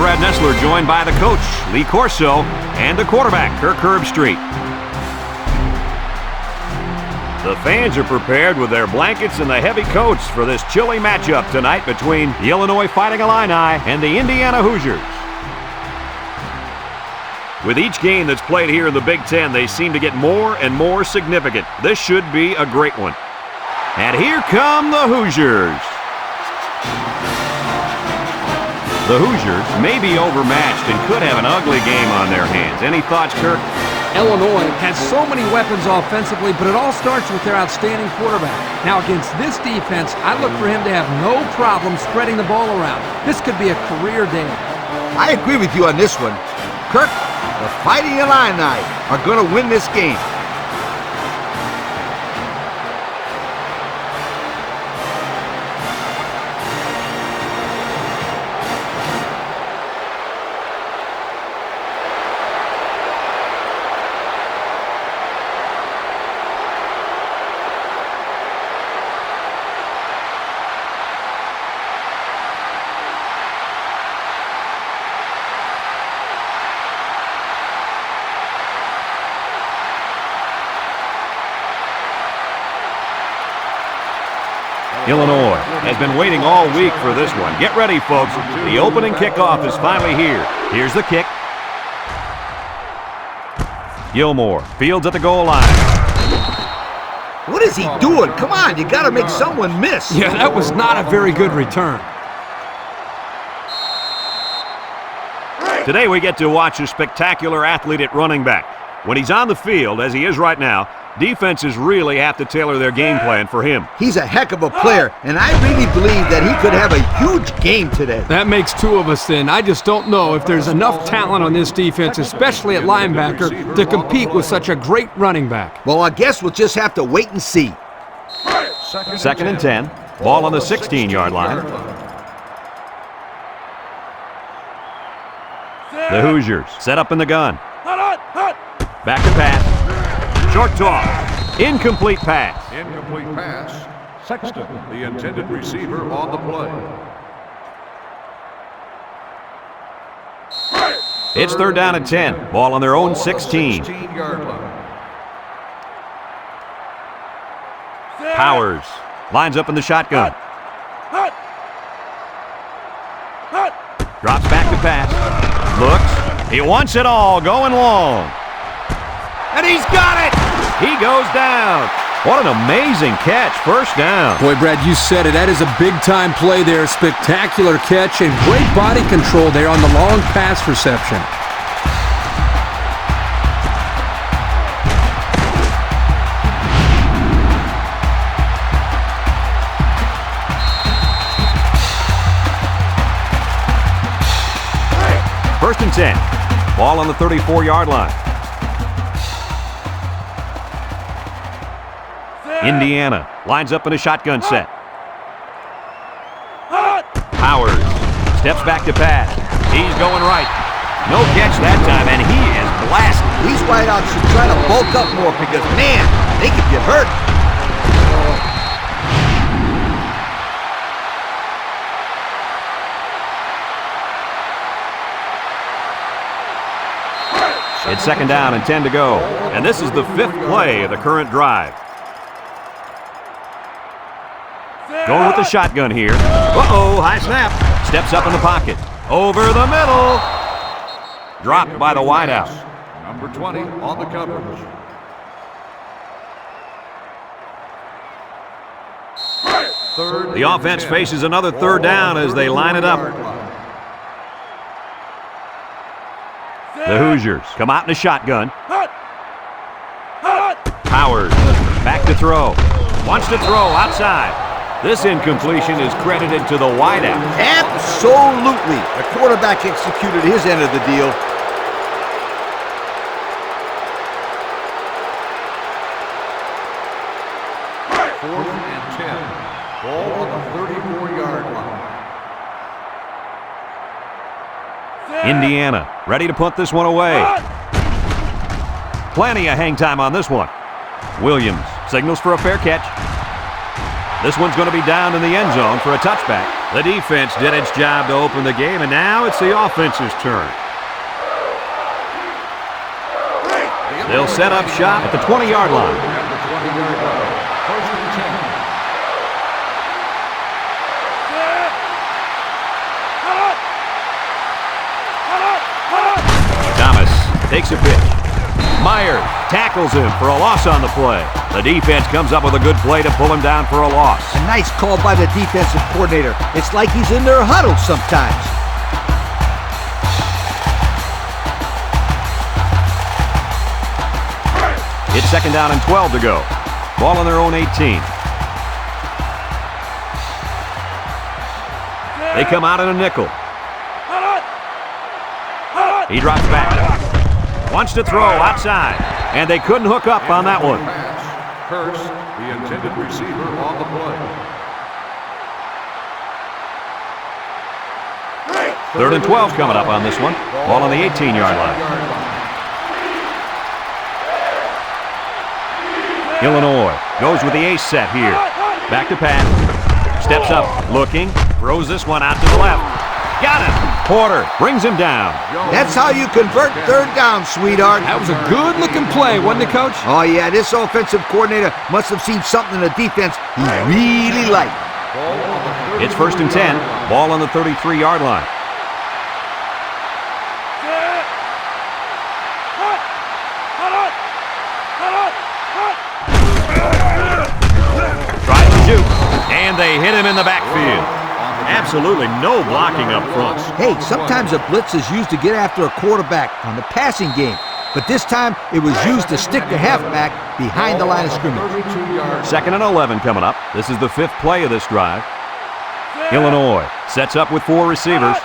Brad Nessler, joined by the coach, Lee Corso, and the quarterback, Kirk Herbstreit. The fans are prepared with their blankets and the heavy coats for this chilly matchup tonight between the Illinois Fighting Illini and the Indiana Hoosiers. With each game that's played here in the Big Ten, they seem to get more and more significant. This should be a great one. And here come the Hoosiers. The Hoosiers may be overmatched and could have an ugly game on their hands. Any thoughts, Kirk? Illinois has so many weapons offensively, but it all starts with their outstanding quarterback. Now, against this defense, I look for him to have no problem spreading the ball around. This could be a career day. I agree with you on this one. Kirk, the Fighting Illini are going to win this game. Illinois has been waiting all week for this one. Get ready, folks. The opening kickoff is finally here. Here's the kick. Gilmore fields at the goal line. What is he doing? Come on, you got to make someone miss. Yeah, that was not a very good return. Today we get to watch a spectacular athlete at running back. When he's on the field, as he is right now, defenses really have to tailor their game plan for him. He's a heck of a player, and I really believe that he could have a huge game today. That makes two of us then. I just don't know if there's enough talent on this defense, especially at linebacker, to compete with such a great running back. Well, I guess we'll just have to wait and see. Second and 10. Ball on the 16-yard line. The Hoosiers set up in the gun. Back to pass. Short toss. Incomplete pass. Incomplete pass. Sexton, the intended receiver, on the play. It's third down and 10. Ball on their own 16. 16-yard line. Powers lines up in the shotgun. Drops back to pass. Looks. He wants it all. Going long. And he's got it! He goes down. What an amazing catch. First down. Boy, Brad, you said it. That is a big-time play there. Spectacular catch and great body control there on the long pass reception. First and 10. Ball on the 34-yard line. Indiana lines up in a shotgun set. Powers steps back to pass. He's going right. No catch that time, and he is blasted. These wideouts should try to bulk up more because, man, they could get hurt. It's second down and 10 to go, and this is the fifth play of the current drive. Going with the shotgun here. Uh-oh, high snap. Steps up in the pocket. Over the middle. Dropped by the wideout. Number 20 on the coverage. The offense faces another third down as they line it up. The Hoosiers come out in a shotgun. Powers back to throw. Wants to throw outside. This incompletion is credited to the wideout. Absolutely. The quarterback executed his end of the deal. Fourth and 10. Ball on the 34-yard line. Indiana ready to punt this one away. Plenty of hang time on this one. Williams signals for a fair catch. This one's going to be down in the end zone for a touchback. The defense did its job to open the game, and now it's the offense's turn. They'll set up shop at the 20-yard line. First and 10. Thomas takes a pitch. Myers tackles him for a loss on the play. The defense comes up with a good play to pull him down for a loss. A nice call by the defensive coordinator. It's like he's in their huddle sometimes. It's second down and 12 to go. Ball on their own 18. They come out in a nickel. He drops back. Wants to throw outside, and they couldn't hook up on that one. Curse, the intended receiver on the play. Third and 12 coming up on this one. Ball on the 18-yard line. Illinois goes with the ace set here. Back to pass. Steps up, looking. Throws this one out to the left. Got it. Porter brings him down. That's how you convert third down, sweetheart. That was a good-looking play, wasn't it, Coach? Oh, yeah, this offensive coordinator must have seen something in the defense he really liked. It's first and 10. Ball on the 33-yard line. Tries to shoot, and they hit him in the backfield. Absolutely no blocking up front. Hey, sometimes a blitz is used to get after a quarterback on the passing game, but this time it was used to stick the halfback behind the line of scrimmage. Second and 11 coming up. This is the fifth play of this drive. Illinois sets up with four receivers.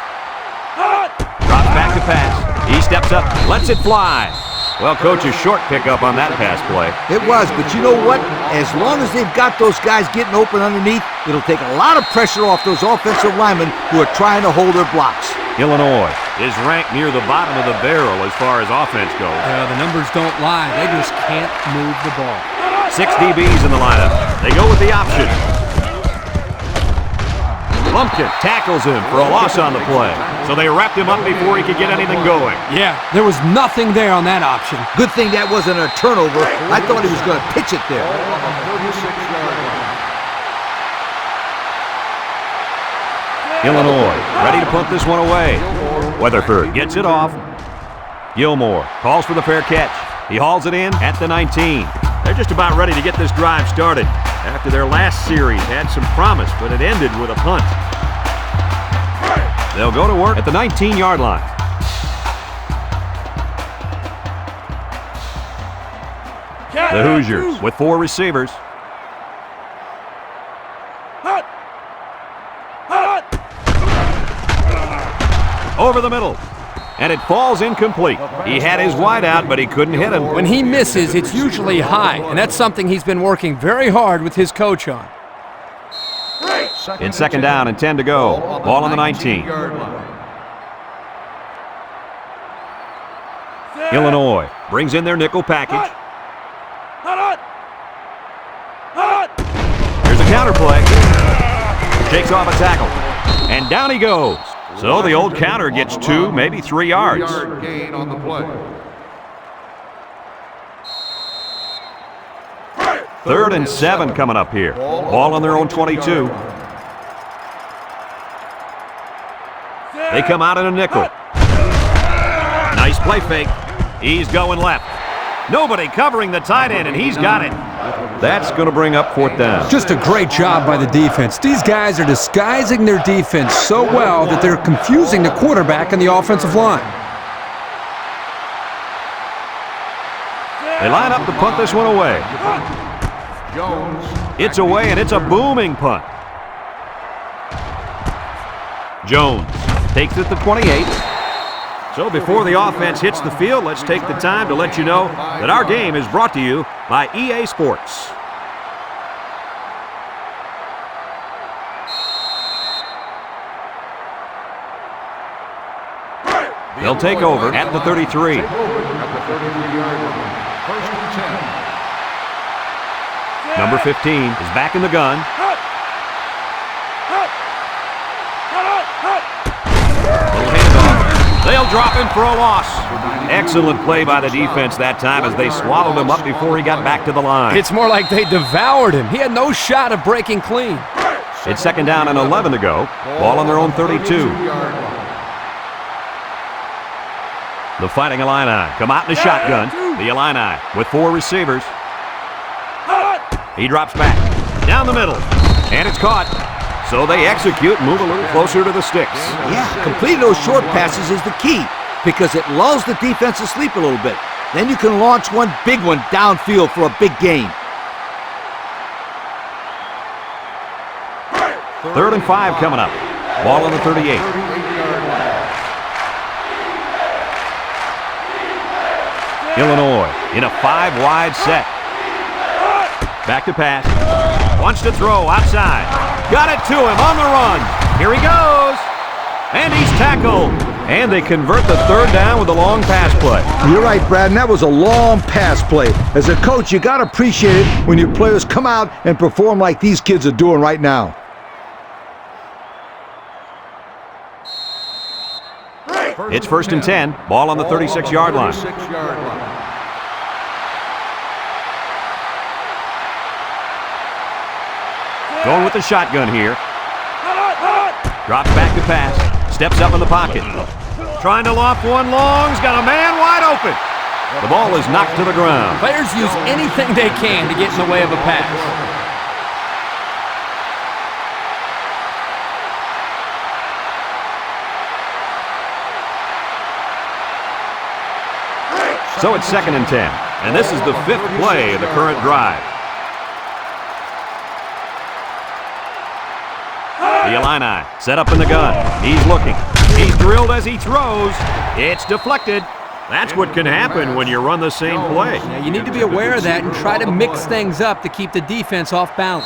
Drops back to pass. He steps up, lets it fly. Well, Coach, a short pickup on that pass play. It was, but you know what? As long as they've got those guys getting open underneath, it'll take a lot of pressure off those offensive linemen who are trying to hold their blocks. Illinois is ranked near the bottom of the barrel as far as offense goes. The numbers don't lie. They just can't move the ball. 6 DBs in the lineup. They go with the option. Lumpkin tackles him for a loss on the play. So they wrapped him up before he could get anything going. Yeah, there was nothing there on that option. Good thing that wasn't a turnover. I thought he was going to pitch it there. Illinois ready to punt this one away. Weatherford gets it off. Gilmore calls for the fair catch. He hauls it in at the 19. They're just about ready to get this drive started. After their last series had some promise, but it ended with a punt. They'll go to work at the 19-yard line. The Hoosiers with four receivers. Over the middle. And it falls incomplete. He had his wide out, but he couldn't hit him. When he misses, it's usually high, and that's something he's been working very hard with his coach on. It's second down and 10 to go. Ball on the 19. Illinois brings in their nickel package. Here's a counter play. Shakes off a tackle. And down he goes. So the old counter gets 2, maybe 3 yards. Gain on the play. Third and 7 coming up here. Ball on their own 22. They come out in a nickel. Nice play fake. He's going left. Nobody covering the tight end, and he's got it. That's going to bring up fourth down. Just a great job by the defense. These guys are disguising their defense so well that they're confusing the quarterback and the offensive line. They line up to punt this one away. It's away, and it's a booming punt. Jones takes it to 28. So before the offense hits the field, let's take the time to let you know that our game is brought to you by EA Sports. They'll take over at the 33. Number 15 is back in the gun. Little handoff. They'll drop him for a loss. Excellent play by the defense that time as they swallowed him up before he got back to the line. It's more like they devoured him. He had no shot of breaking clean. It's second down and 11 to go. Ball on their own 32. The Fighting Illini come out in the shotgun. The Illini with 4 receivers. He drops back. Down the middle. And it's caught. So they execute and move a little closer to the sticks. Yeah, completing those short passes is the key because it lulls the defense asleep a little bit. Then you can launch one big one downfield for a big gain. 3rd and 5 coming up. Ball on the 38. Illinois in a 5-wide set. Back to pass. Wants to throw outside. Got it to him on the run. Here he goes. And he's tackled. And they convert the 3rd down with a long pass play. You're right, Brad, and that was a long pass play. As a coach, you got to appreciate it when your players come out and perform like these kids are doing right now. It's 1st and 10. Ball on the 36-yard line. Going with the shotgun here. Drops back to pass. Steps up in the pocket. Trying to loft one long. He's got a man wide open. The ball is knocked to the ground. Players use anything they can to get in the way of a pass. So it's 2nd and 10. And this is the 5th play of the current drive. The Illini set up in the gun. He's looking. He's drilled as he throws. It's deflected. That's what can happen when you run the same play. Yeah, you need to be aware of that and try to mix things up to keep the defense off balance.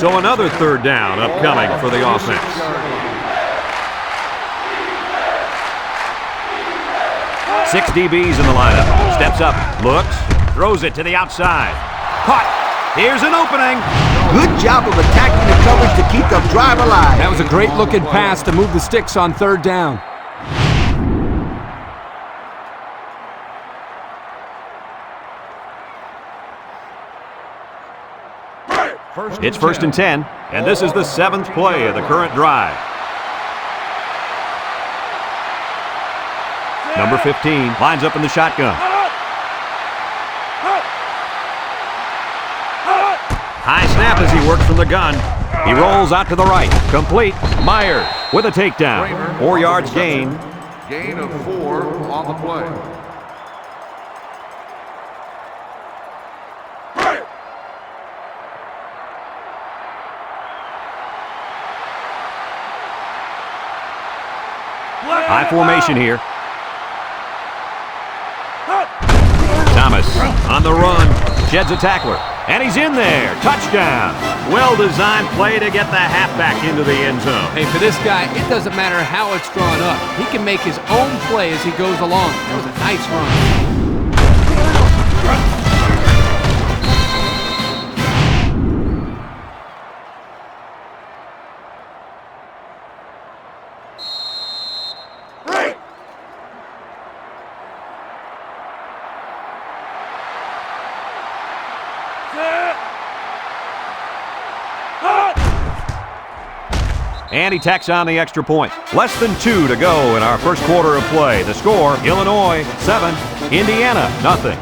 So another 3rd down upcoming for the offense. Six DBs in the lineup. Steps up, looks, throws it to the outside. Caught. Here's an opening. Good job of attacking the coverage to keep the drive alive. That was a great looking pass to move the sticks on 3rd down. It's 1st and 10, and this is the 7th play of the current drive. Number 15 lines up in the shotgun. High snap as he works from the gun. He rolls out to the right. Complete. Myers with a takedown. 4 yards gain. Gain of 4 on the play. High formation here. Thomas on the run. Sheds a tackler. And he's in there. Touchdown. Well-designed play to get the halfback into the end zone. Hey, for this guy, it doesn't matter how it's drawn up. He can make his own play as he goes along. That was a nice run. And he tacks on the extra point. Less than 2 to go in our first quarter of play. The score, Illinois 7, Indiana 0.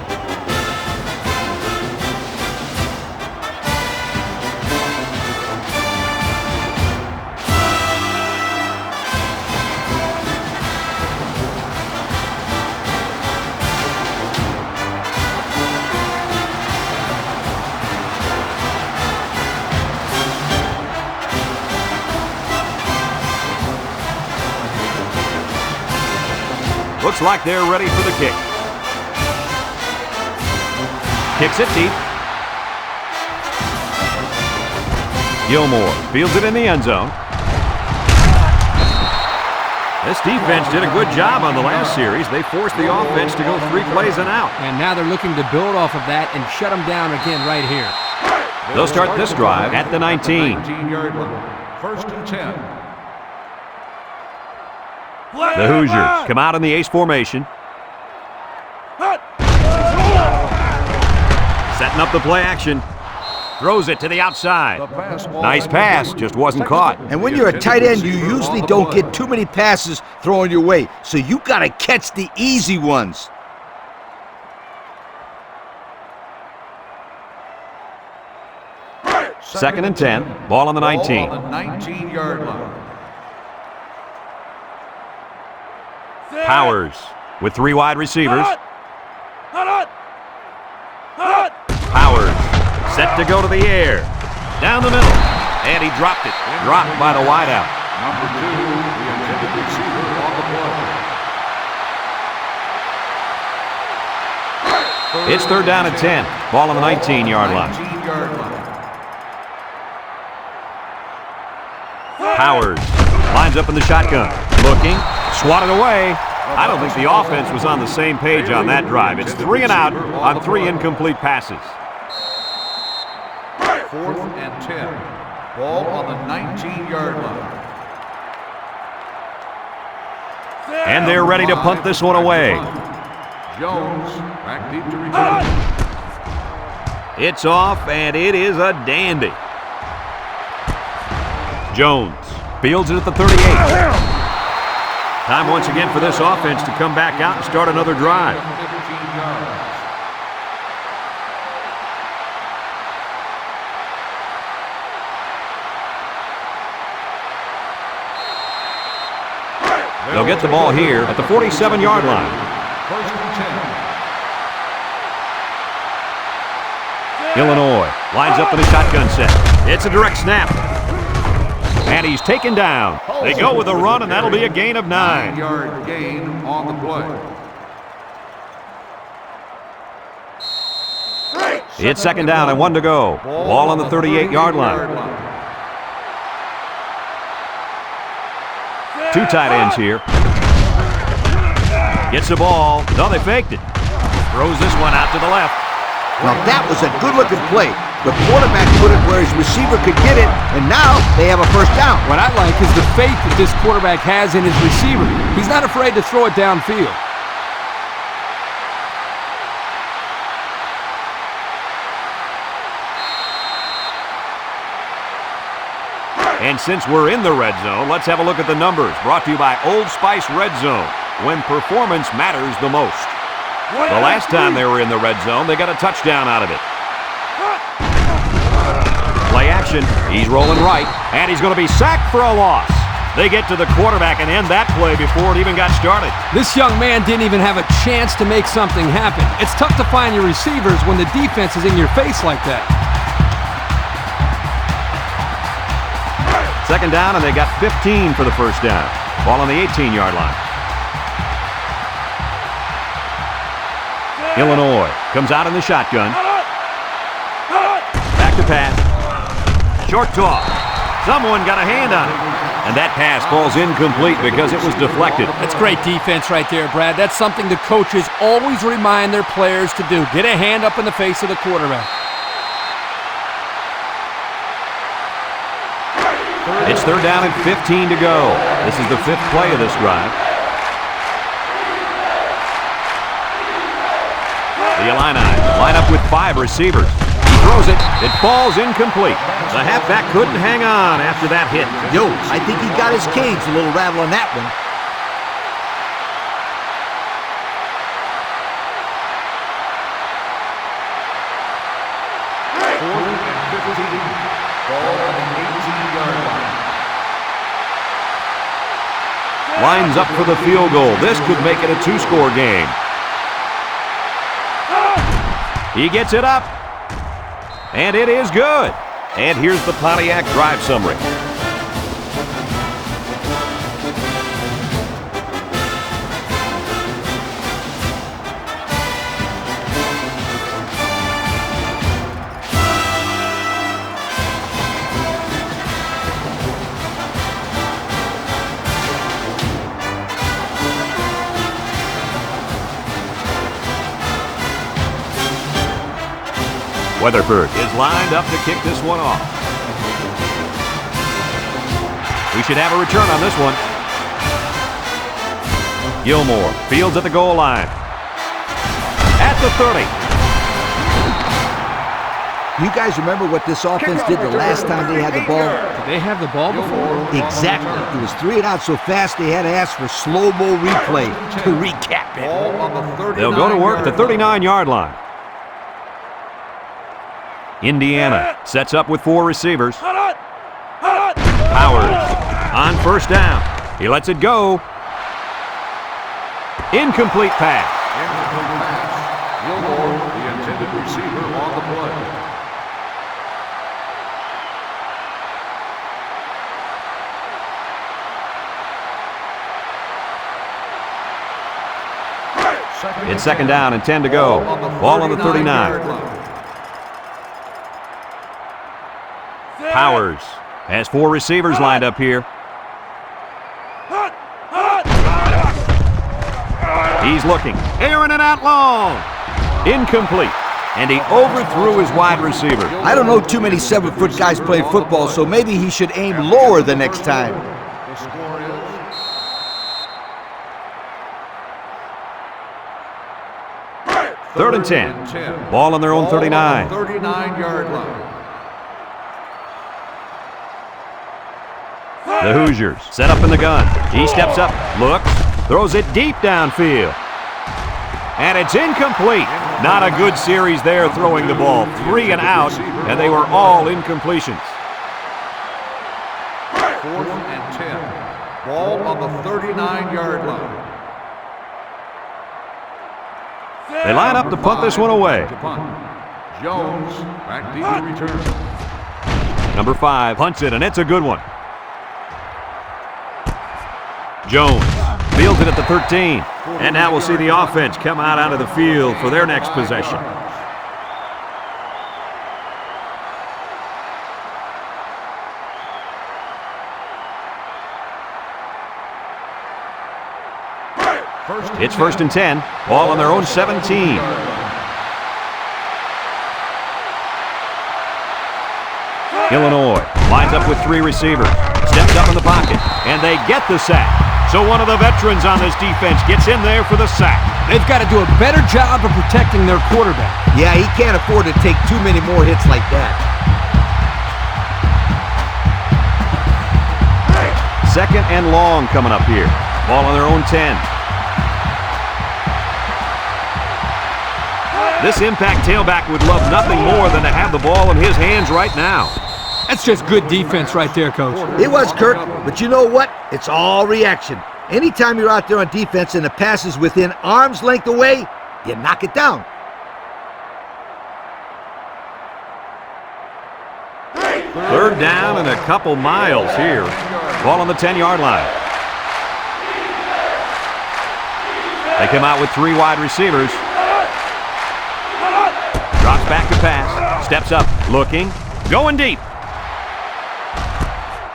Looks like they're ready for the kick. Kicks it deep. Gilmore fields it in the end zone. This defense did a good job on the last series. They forced the offense to go 3 plays and out. And now they're looking to build off of that and shut them down again right here. They'll start this drive at the 19. 19-yard line. 1st and 10. The Hoosiers come out in the ace formation. Setting up the play action. Throws it to the outside. Nice pass, just wasn't caught. And when you're a tight end, you usually don't get too many passes thrown your way, so you got to catch the easy ones. Second and 10. Ball on the 19. Ball on the 19-yard line. Powers with 3 wide receivers. Powers set to go to the air. Down the middle. And he dropped it. Dropped by the wideout. Number 2, the intended receiver on the play. It's third down and 10. Ball on the 19-yard line. 19-yard line. Powers lines up in the shotgun. Looking. Swatted away. I don't think the offense was on the same page on that drive. It's 3 and out on 3 incomplete passes. 4th and 10. Ball on the 19-yard line. And they're ready to punt this one away. Jones back deep to return. It's off, and it is a dandy. Jones fields it at the 38. Time once again for this offense to come back out and start another drive. 15 yards. They'll get the ball here at the 47-yard line. First and 10. Illinois lines up in the shotgun set. It's a direct snap. And he's taken down. They go with a run, and that'll be a gain of 9. 9-yard gain on the play. It's second down and 1 to go. Ball on the 38-yard line. 2 tight ends here. Gets the ball. No, they faked it. Throws this one out to the left. Now that was a good-looking play. The quarterback put it where his receiver could get it, and now they have a first down. What I like is the faith that this quarterback has in his receiver. He's not afraid to throw it downfield. And since we're in the red zone, let's have a look at the numbers. Brought to you by Old Spice Red Zone, when performance matters the most. The last time they were in the red zone, they got a touchdown out of it. Play action. He's rolling right, and he's going to be sacked for a loss. They get to the quarterback and end that play before it even got started. This young man didn't even have a chance to make something happen. It's tough to find your receivers when the defense is in your face like that. Second down, and they got 15 for the first down. Ball on the 18-yard line. Illinois comes out in the shotgun. Back to pass. Short toss. Someone got a hand on it. And that pass falls incomplete because it was deflected. That's great defense right there, Brad. That's something the coaches always remind their players to do. Get a hand up in the face of the quarterback. It's third down and 15 to go. This is the 5th play of this drive. The Illini line up with 5 receivers. He throws it. It falls incomplete. The halfback couldn't hang on after that hit. Yo, I think he got his cage a little rattle on that one. Fourth and 15. Ball on the 18-yard line. Lines up for the field goal. This could make it a 2-score game. He gets it up. And it is good. And here's the Pontiac drive summary. Weatherford is lined up to kick this one off. We should have a return on this one. Gilmore fields at the goal line. At the 30. You guys remember what this offense did the last time they had the ball? Did they have the ball before? Exactly. It was 3 and out so fast they had to ask for slow-mo replay to recap it. Ball on the 39. They'll go to work at the 39-yard line. Indiana sets up with 4 receivers. Powers on first down. He lets it go. Incomplete pass. Incomplete pass. Gilmore, the intended receiver, on the play. It's second down and 10 to go. Ball on the 39. Powers has 4 receivers lined up here. He's looking. Airing it out long. Incomplete. And he overthrew his wide receiver. I don't know too many 7-foot guys playing football, so maybe he should aim lower the next time. The score is 3rd and 10. Ball on their own 39. 39-yard line. The Hoosiers set up in the gun. He steps up, looks, throws it deep downfield. And it's incomplete. Not a good series there throwing the ball. 3 and out, and they were all incompletions. 4th and 10. Ball on the 39-yard line. They line up to punt this one away. To punt. Jones, back deep to return. Number 5 punts it, and it's a good one. Jones fields it at the 13. And now we'll see the offense come out onto the field for their next possession. It's 1st and 10. Ball on their own 17. Illinois lines up with 3 receivers. Steps up in the pocket, and they get the sack. So one of the veterans on this defense gets in there for the sack. They've got to do a better job of protecting their quarterback. Yeah, he can't afford to take too many more hits like that. 2nd and long coming up here. Ball on their own 10. This impact tailback would love nothing more than to have the ball in his hands right now. That's just good defense right there, Coach. It was, Kirk, but you know what? It's all reaction. Anytime you're out there on defense and the pass is within arm's length away, you knock it down. 3rd down and a couple miles here. Ball on the 10-yard line. They come out with 3 wide receivers. Drops back to pass. Steps up, looking, going deep.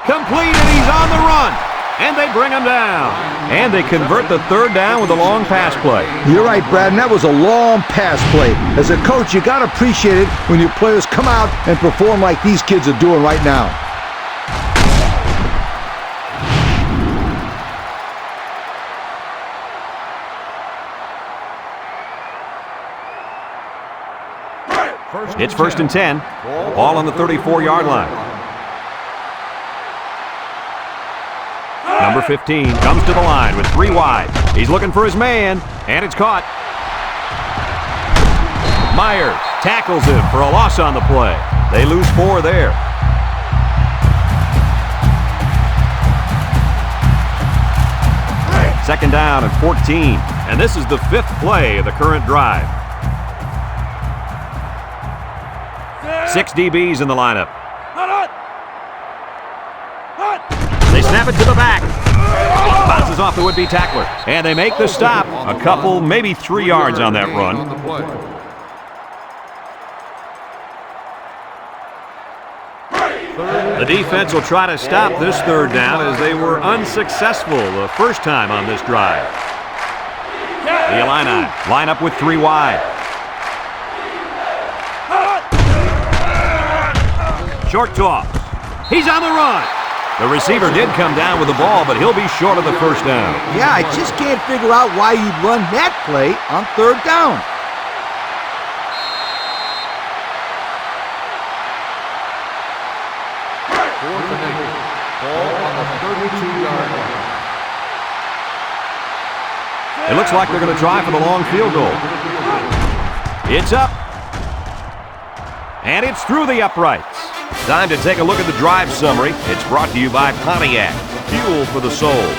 Complete, and he's on the run. And they bring him down. And they convert the 3rd down with a long pass play. You're right, Brad, and that was a long pass play. As a coach, you got to appreciate it when your players come out and perform like these kids are doing right now. It's 1st and 10. Ball on the 34-yard line. Number 15 comes to the line with 3 wide. He's looking for his man, and it's caught. Myers tackles him for a loss on the play. They lose 4 there. Second down and 14, and this is the 5th play of the current drive. 6 DBs in the lineup. They snap it to the back. Bounces off the would-be tackler. And they make the stop. A couple, maybe 3 yards on that run. The defense will try to stop this 3rd down as they were unsuccessful the first time on this drive. The Illini line up with 3 wide. Short toss. He's on the run. The receiver did come down with the ball, but he'll be short of the first down. Yeah, I just can't figure out why you'd run that play on third down. Fourth and 8. Ball on the 32-yard line. It looks like they're going to try for the long field goal. It's up. And it's through the uprights. Time to take a look at the drive summary. It's brought to you by Pontiac, fuel for the soul.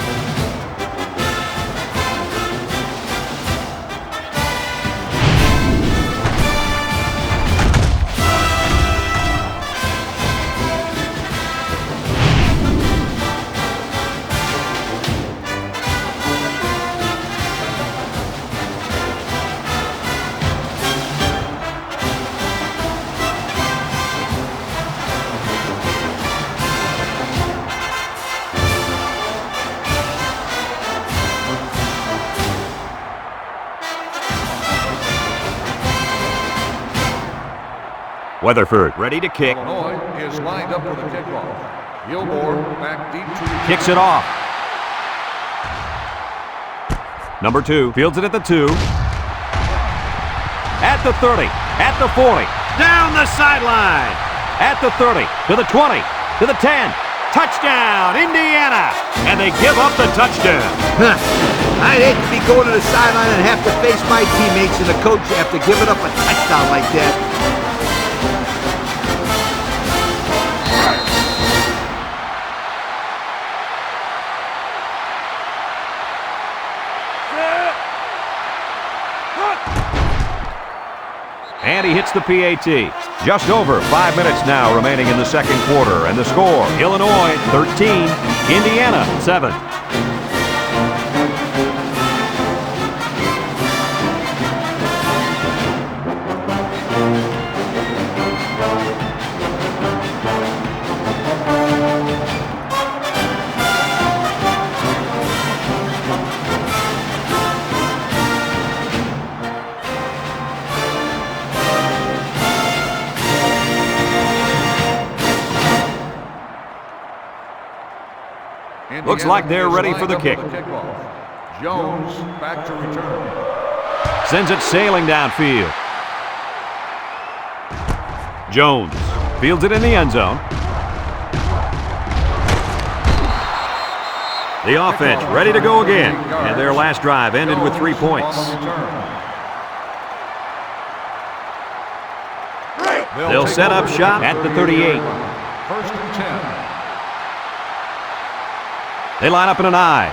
Weatherford ready to kick. Illinois is lined up for the kickoff. Gilmore back deep to the Kicks it off. Number 2 fields it at the 2. At the 30. At the 40. Down the sideline. At the 30. To the 20. To the 10. Touchdown, Indiana. And they give up the touchdown. I'd hate to be going to the sideline and have to face my teammates and the coach after giving up a touchdown like that. And he hits the PAT. Just over 5 minutes now remaining in the second quarter. And the score, Illinois 13, Indiana 7. Looks like they're ready for the kick. Jones back to return. Sends it sailing downfield. Jones fields it in the end zone. The offense ready to go again. And their last drive ended with 3 points. They'll set up shop at the 38. First and 10. They line up in an I.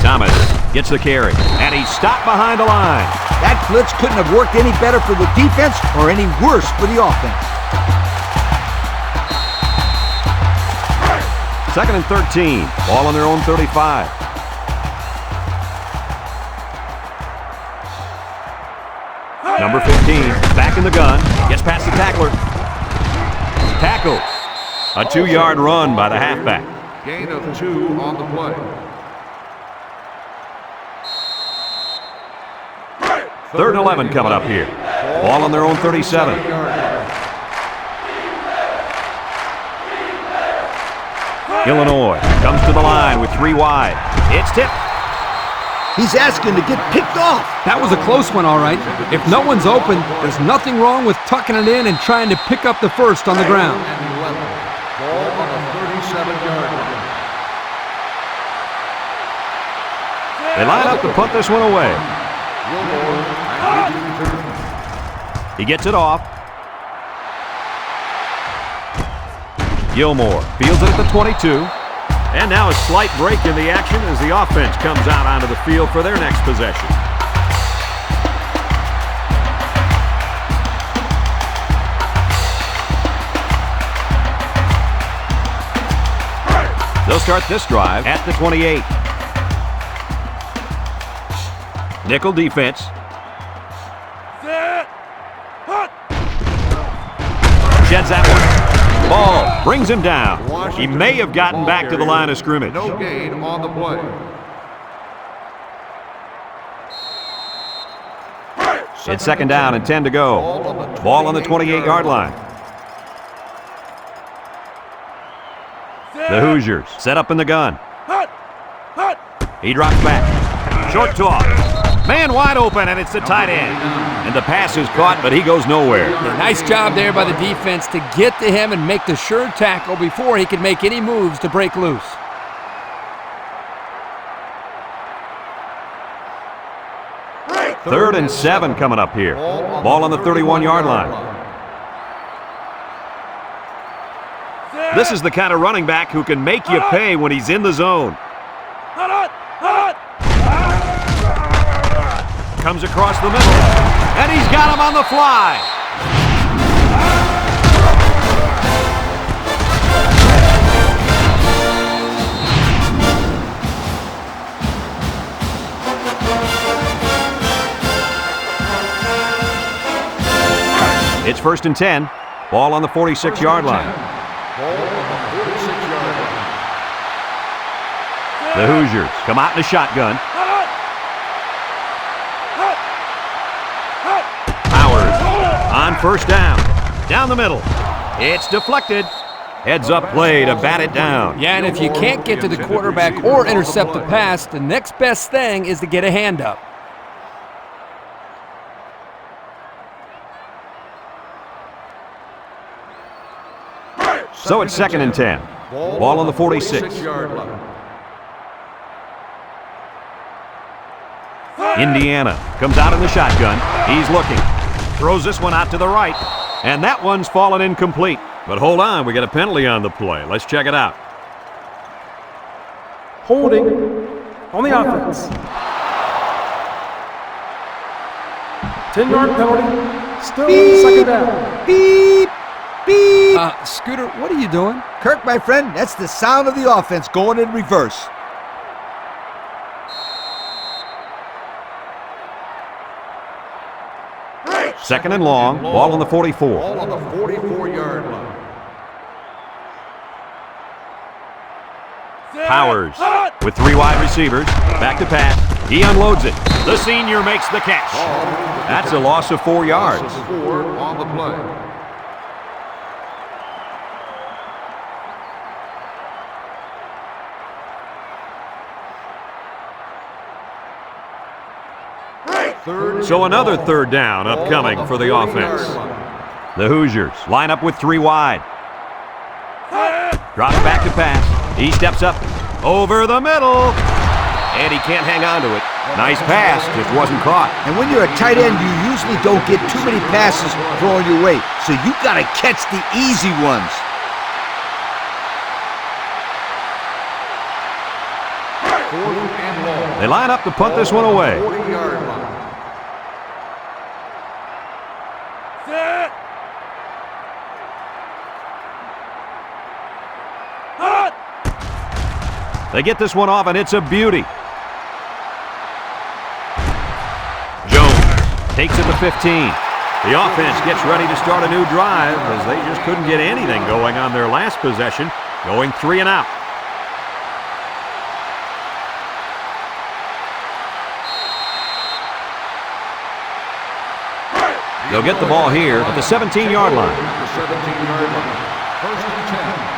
Thomas gets the carry, and he's stopped behind the line. That blitz couldn't have worked any better for the defense or any worse for the offense. Second and 13. Ball on their own 35. Number 15, back in the gun, gets past the tackler. Tackle. A 2-yard run by the halfback. Gain of 2 on the play. Third and 11 coming up here. Ball on their own 37. Illinois comes to the line with 3 wide. It's tipped. He's asking to get picked off. That was a close one, all right. If no one's open, there's nothing wrong with tucking it in and trying to pick up the first on the ground. Ball on the 37-yard line. They line up to punt this one away. He gets it off. Gilmore fields it at the 22. And now a slight break in the action as the offense comes out onto the field for their next possession. They'll start this drive at the 28. Nickel defense. Sheds that one. Ball brings him down. He may have gotten back to the line of scrimmage. No gain on the play. It's 2nd down and 10 to go. Ball on the 28-yard line. The Hoosiers set up in the gun. He drops back. Short toss. Man wide open, and it's the tight end. And the pass is caught, but he goes nowhere. Yeah, nice job there by the defense to get to him and make the sure tackle before he could make any moves to break loose. Third and 7 coming up here. Ball on the 31-yard line. This is the kind of running back who can make you pay when he's in the zone. Comes across the middle, and he's got him on the fly. It's 1st and 10. Ball on the 46-yard line. The Hoosiers come out in a shotgun. On 1st down. Down the middle. It's deflected. Heads up play to bat it down. Yeah, and if you can't get to the quarterback or intercept the pass, the next best thing is to get a hand up. So it's 2nd and 10. Ball on the 46. Indiana comes out in the shotgun. He's looking. Throws this one out to the right. And that one's fallen incomplete. But hold on, we got a penalty on the play. Let's check it out. Holding on the offense. 10-yard penalty. Still 2nd down. Beep, beep. Scooter, what are you doing? Kirk, my friend, that's the sound of the offense going in reverse. Second and long. Ball on the 44. Ball on the 44-yard line. Powers with 3 wide receivers. Back to pass. He unloads it. The senior makes the catch. That's a loss of 4 yards. Loss of 4 on the play. So another 3rd down upcoming for the offense. The Hoosiers line up with 3 wide. Drops back to pass. He steps up over the middle. And he can't hang on to it. Nice pass, just wasn't caught. And when you're a tight end, you usually don't get too many passes thrown your way. So you got to catch the easy ones. They line up to punt this one away. 40-yard line. They get this one off, and it's a beauty. Jones takes it to 15. The offense gets ready to start a new drive as they just couldn't get anything going on their last possession, going 3 and out. They'll get the ball here at the 17-yard line. The 17-yard line. 1st and 10.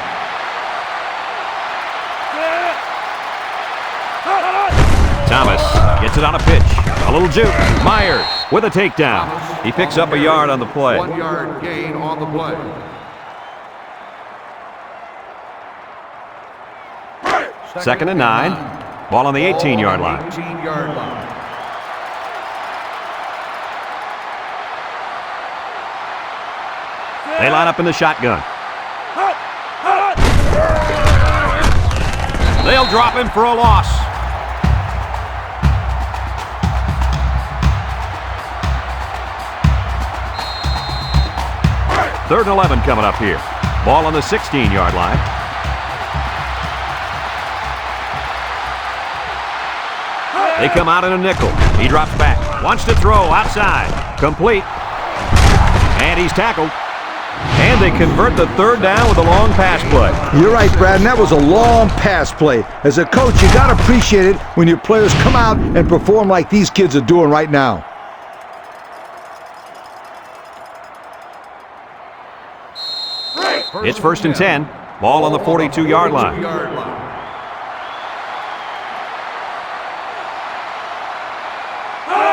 Thomas gets it on a pitch. A little juke. Myers with a takedown. He picks up a yard on the play. 1-yard gain on the play. Second and 9. Ball on the 18-yard line. 18-yard line. They line up in the shotgun. They'll drop him for a loss. Third and 11 coming up here. Ball on the 16-yard line. They come out in a nickel. He drops back. Wants to throw outside. Complete. And he's tackled. And they convert the 3rd down with a long pass play. You're right, Brad, and that was a long pass play. As a coach, you got to appreciate it when your players come out and perform like these kids are doing right now. It's 1st and 10. Ball on the 42-yard line.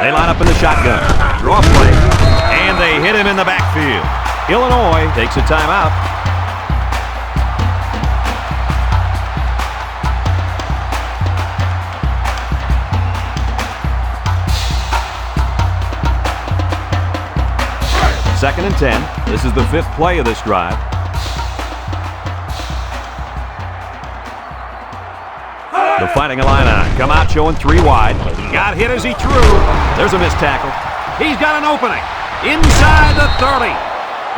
They line up in the shotgun. Draw play. And they hit him in the backfield. Illinois takes a timeout. Second and 10. This is the 5th play of this drive. The Fighting Illini come out showing 3 wide. Got hit as he threw. There's a missed tackle. He's got an opening. Inside the 30.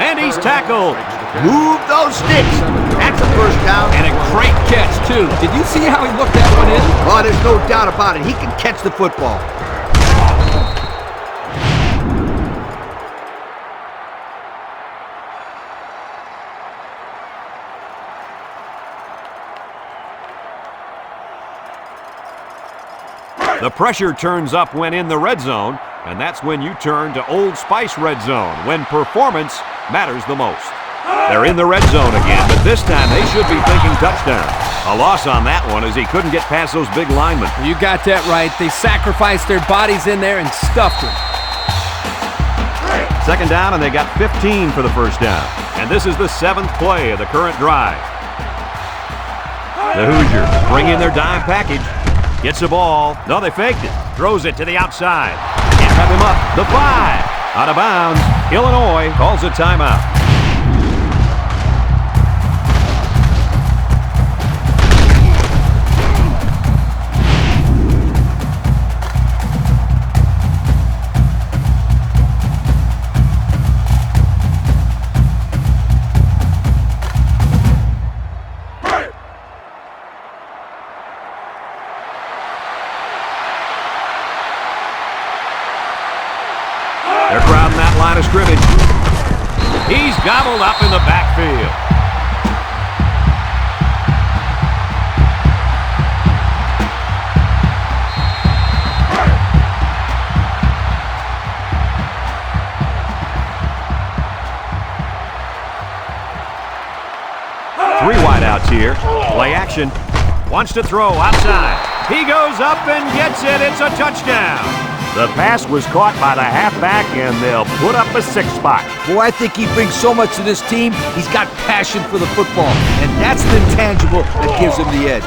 And he's tackled. Move those sticks. That's a first down. And a great catch, too. Did you see how he looked that one in? Oh, there's no doubt about it. He can catch the football. The pressure turns up when in the red zone, and that's when you turn to Old Spice Red Zone, when performance matters the most. They're in the red zone again, but this time they should be thinking touchdown. A loss on that one as he couldn't get past those big linemen. You got that right. They sacrificed their bodies in there and stuffed him. Second down, and they got 15 for the first down. And this is the 7th play of the current drive. The Hoosiers bring in their dime package. Gets the ball. No, they faked it. Throws it to the outside. Can't wrap him up. The 5. Out of bounds. Illinois calls a timeout. They're crowding that line of scrimmage. He's gobbled up in the backfield. Three wideouts here. Play action. Wants to throw outside. He goes up and gets it. It's a touchdown. The pass was caught by the halfback, and they'll put up a 6 spot. Boy, I think he brings so much to this team. He's got passion for the football, and that's the intangible that gives him the edge.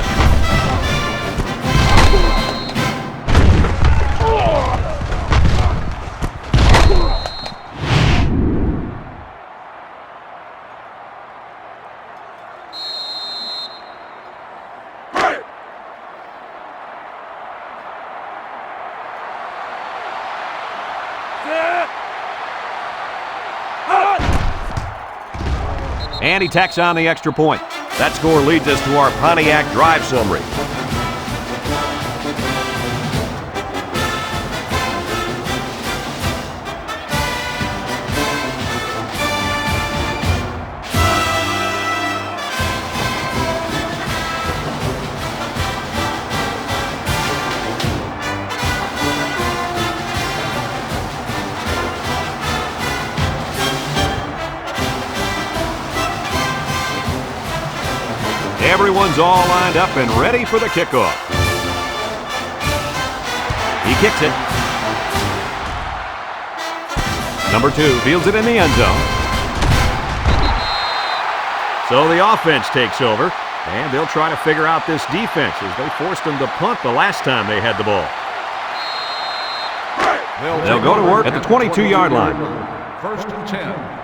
And he tacks on the extra point. That score leads us to our Pontiac drive summary. Everyone's all lined up and ready for the kickoff. He kicks it. Number 2 fields it in the end zone. So the offense takes over, and they'll try to figure out this defense as they forced them to punt the last time they had the ball. They'll go to work at the 22-yard line. 1st and 10.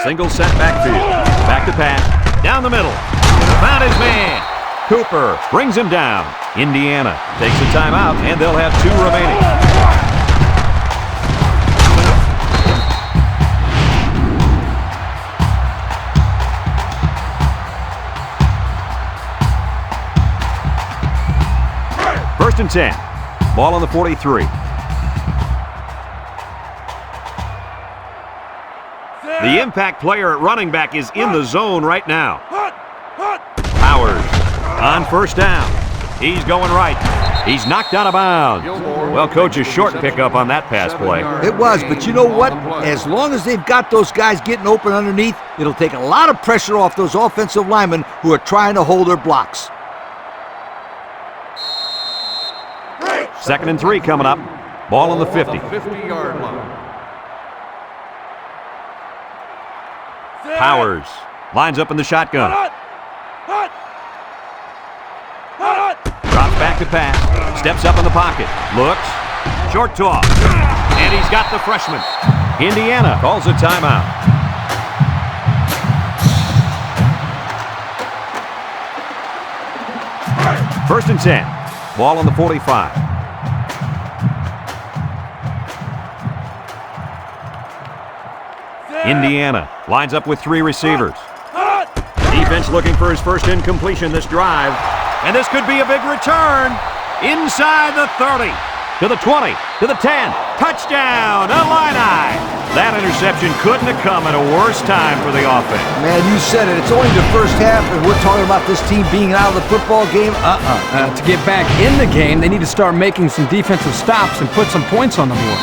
Single set backfield. Back to pass. Down the middle. Found his man. Cooper brings him down. Indiana takes a timeout, and they'll have 2 remaining. First and 10. Ball on the 43. The impact player at running back is in the zone right now. Powers on first down. He's going right. He's knocked out of bounds. Well, Coach, a short pickup on that pass play. It was, but you know what? As long as they've got those guys getting open underneath, it'll take a lot of pressure off those offensive linemen who are trying to hold their blocks. 2nd and 3 coming up. Ball on the 50. 50-yard line. Powers lines up in the shotgun. Drops back to pass. Steps up in the pocket. Looks. Short toss. And he's got the freshman. Indiana calls a timeout. First and 10. Ball on the 45. Indiana lines up with 3 receivers. Defense looking for his first incompletion this drive. And this could be a big return. Inside the 30. To the 20. To the 10. Touchdown, Illini. That interception couldn't have come at a worse time for the offense. Man, you said it. It's only the first half, and we're talking about this team being out of the football game? To get back in the game, they need to start making some defensive stops and put some points on the board.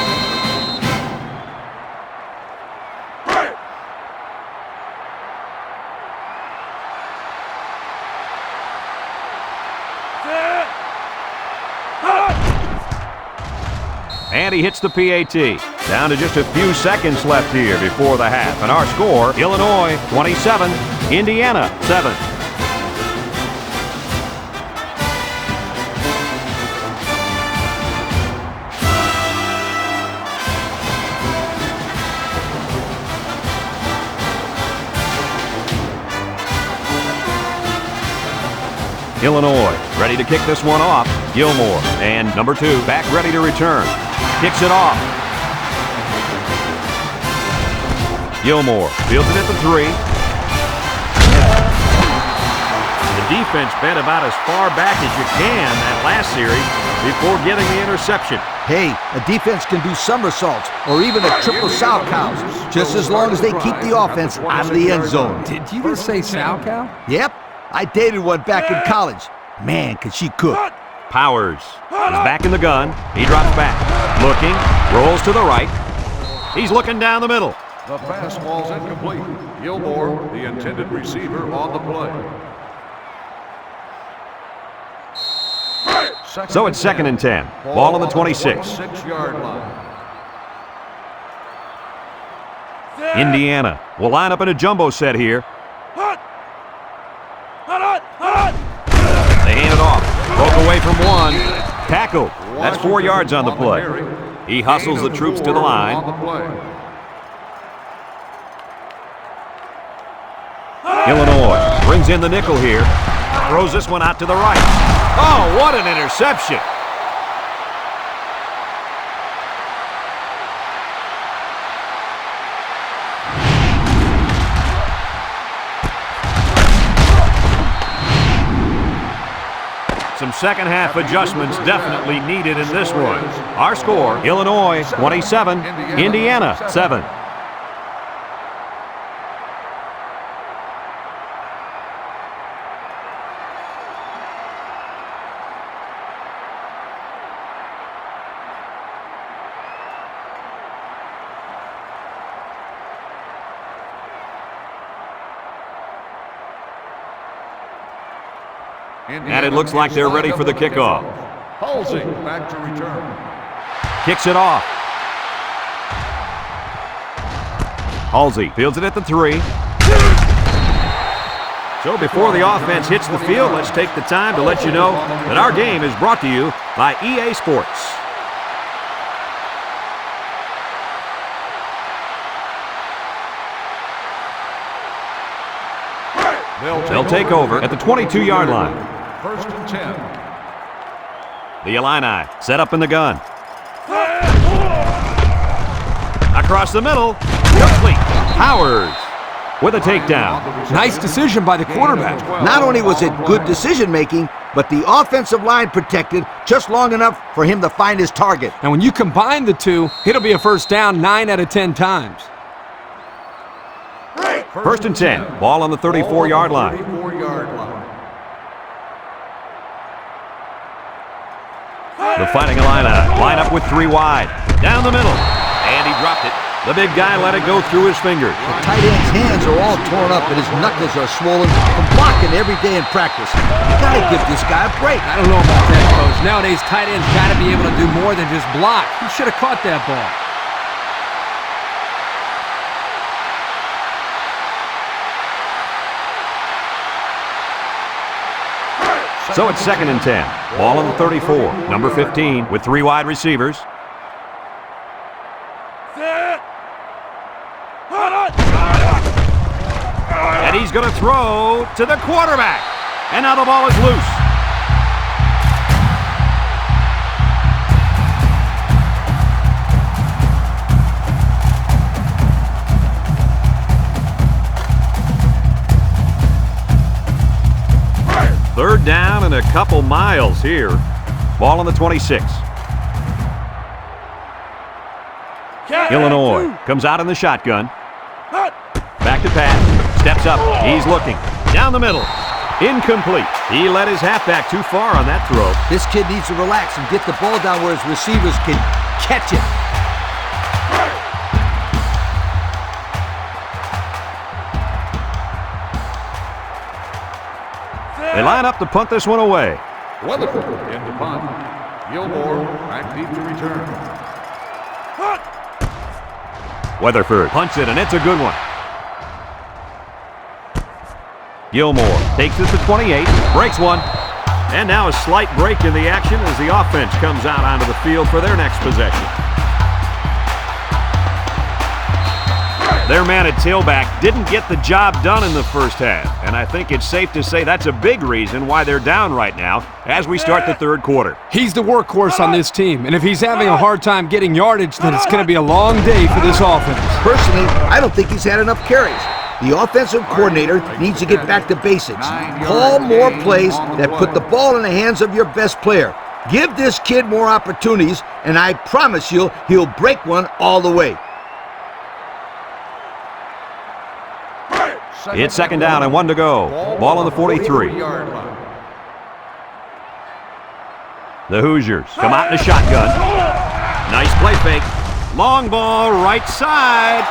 And he hits the PAT. Down to just a few seconds left here before the half. And our score, Illinois 27, Indiana 7. Illinois ready to kick this one off. Gilmore and number 2 back ready to return. Kicks it off. Gilmore fields it at the 3. The defense bent about as far back as you can that last series before getting the interception. Hey, a defense can do somersaults or even a triple sow cows, just as long as they keep the offense out of the end zone. Did you just say sow cow? Yep, I dated one back in college. Man, could she cook. Powers is back in the gun. He drops back. Looking, rolls to the right. He's looking down the middle. The pass ball's incomplete. Gilmore, the intended receiver, on the play. So it's 2nd and 10. Ball on the 26. 6-yard line. Indiana will line up in a jumbo set here. They hand it off. Broke away from 1. Tackle. That's 4 yards on the play. He hustles the troops to the line. Illinois brings in the nickel here. Throws this one out to the right. Oh, what an interception. Some second half adjustments definitely needed in this one. Our score, Illinois 27, Indiana 7. And it looks like they're ready for the kickoff. Halsey back to return. Kicks it off. Halsey fields it at the 3. So before the offense hits the field, let's take the time to let you know that our game is brought to you by EA Sports. They'll take over at the 22-yard line. 1st and 10. The Illini set up in the gun. Across the middle. Complete. Powers with a takedown. Nice decision by the quarterback. Not only was it good decision-making, but the offensive line protected just long enough for him to find his target. And when you combine the two, it'll be a first down 9 out of 10 times. 1st and 10. Ball on the 34-yard line. 34-yard line. The Fighting Illini line up with 3 wide. Down the middle. And he dropped it. The big guy let it go through his fingers. The tight end's hands are all torn up and his knuckles are swollen from blocking every day in practice. You gotta give this guy a break. I don't know about that, Coach. Nowadays, tight ends got to be able to do more than just block. He should have caught that ball. So it's 2nd and 10. Ball on the 34. Number 15 with 3 wide receivers. And he's going to throw to the quarterback. And now the ball is loose. Third down and a couple miles here. Ball on the 26. Illinois comes out in the shotgun. Back to pass. Steps up. He's looking. Down the middle. Incomplete. He let his halfback too far on that throw. This kid needs to relax and get the ball down where his receivers can catch it. They line up to punt this one away. Weatherford in to punt. Gilmore back deep to return. Weatherford punts it, and it's a good one. Gilmore takes it to 28, breaks one. And now a slight break in the action as the offense comes out onto the field for their next possession. Their man at tailback didn't get the job done in the first half, and I think it's safe to say that's a big reason why they're down right now as we start the third quarter. He's the workhorse on this team, and if he's having a hard time getting yardage, then it's going to be a long day for this offense. Personally, I don't think he's had enough carries. The offensive coordinator needs to get back to basics. Call more plays that put the ball in the hands of your best player. Give this kid more opportunities, and I promise you he'll break one all the way. It's 2nd down and 1 to go. Ball on the 43. The Hoosiers come out in a shotgun. Nice play fake. Long ball right side.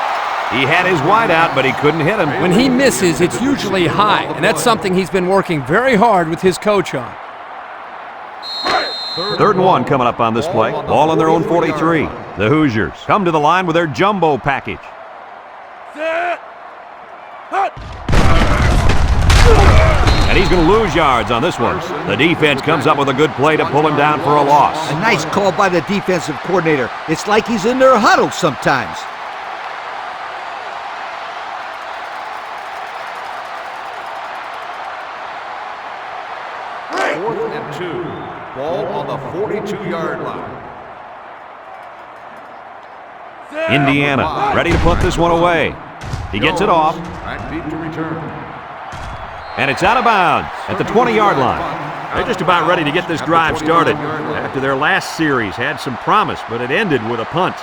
He had his wide out, but he couldn't hit him. When he misses, it's usually high, and that's something he's been working very hard with his coach on. 3rd and 1 coming up on this play. Ball on their own 43. The Hoosiers come to the line with their jumbo package. And he's going to lose yards on this one. The defense comes up with a good play to pull him down for a loss. A nice call by the defensive coordinator. It's like he's in their huddle sometimes. Fourth and 2. Ball on the 42-yard line. Indiana ready to punt this one away. He gets it off. Back deep to return. And it's out of bounds at the 20-yard line. They're just about ready to get this drive started. After their last series had some promise, but it ended with a punt.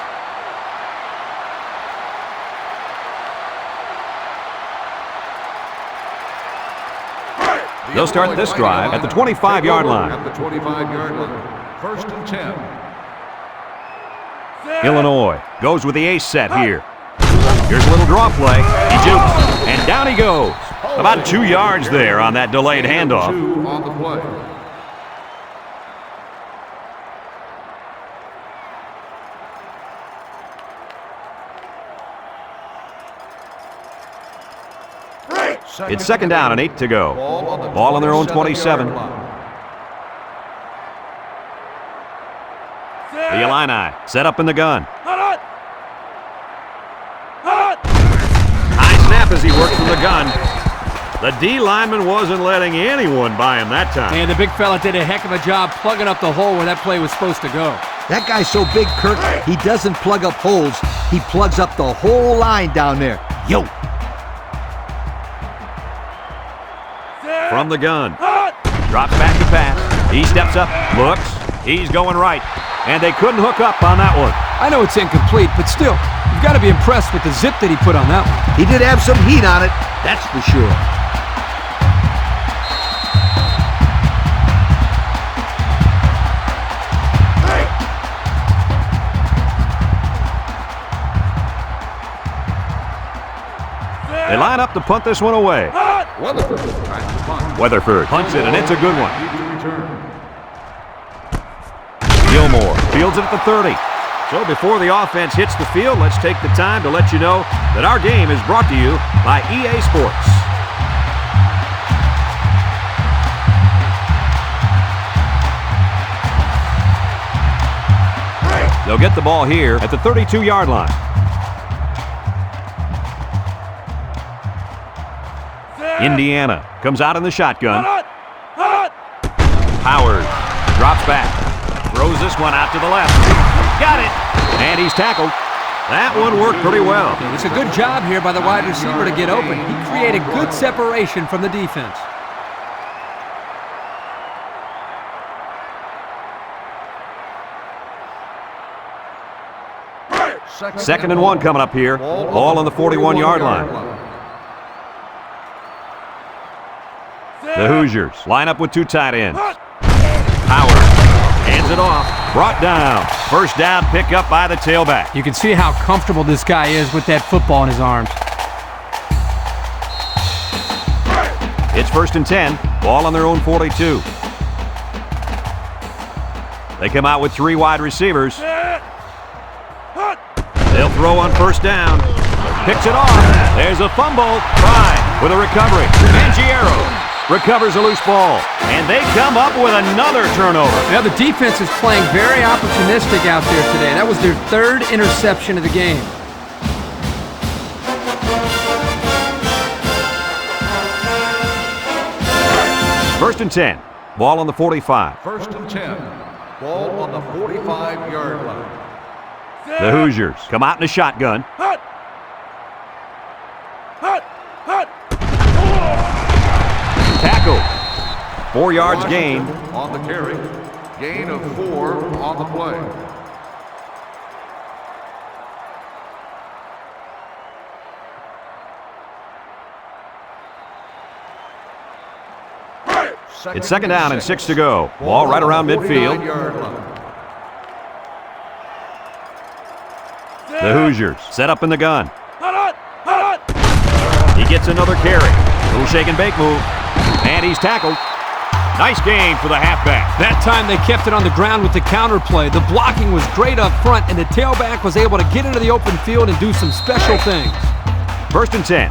They'll start this drive at the 25-yard line. At the 25-yard line. 1st and 10. Illinois goes with the ace set here. Here's a little draw play. He jukes, and down he goes. About 2 yards there on that delayed handoff. 2 on the play. It's 2nd down and 8 to go. Ball on their own 27. The Illini set up in the gun. High snap as he works from the gun. The D lineman wasn't letting anyone by him that time. And the big fella did a heck of a job plugging up the hole where that play was supposed to go. That guy's so big, Kirk, he doesn't plug up holes. He plugs up the whole line down there. Yo! From the gun. Drops back to pass. He steps up, looks. He's going right. And they couldn't hook up on that one. I know it's incomplete, but still, you've got to be impressed with the zip that he put on that one. He did have some heat on it, that's for sure. They line up to punt this one away. Weatherford tries to punt. Weatherford punts it, and it's a good one. Need to return. Gilmore fields it at the 30. So before the offense hits the field, let's take the time to let you know that our game is brought to you by EA Sports. They'll get the ball here at the 32-yard line. Indiana comes out in the shotgun. Howard drops back. Throws this one out to the left. Got it. And he's tackled. That one worked pretty well. It's a good job here by the wide receiver to get open. He created good separation from the defense. Second and 1 coming up here. Ball on the 41-yard line. The Hoosiers line up with 2 tight ends. Howard hands it off. Brought down. First down pick up by the tailback. You can see how comfortable this guy is with that football in his arms. It's 1st and 10. Ball on their own 42. They come out with 3 wide receivers. They'll throw on 1st down. Picks it off. There's a fumble. Pride with a recovery. Mangiero recovers a loose ball. And they come up with another turnover. Now the defense is playing very opportunistic out there today. That was their 3rd interception of the game. First and 10. Ball on the 45. 1st and 10. Ball on the 45-yard line. The Hoosiers come out in a shotgun. Tackle. 4 yards gain. On the carry. Gain of 4 on the play. It's 2nd down and 6 to go. Ball right around midfield. The Hoosiers set up in the gun. He gets another carry. Little shake and bake move. And he's tackled. Nice gain for the halfback. That time they kept it on the ground with the counter play. The blocking was great up front, and the tailback was able to get into the open field and do some special things. 1st and 10.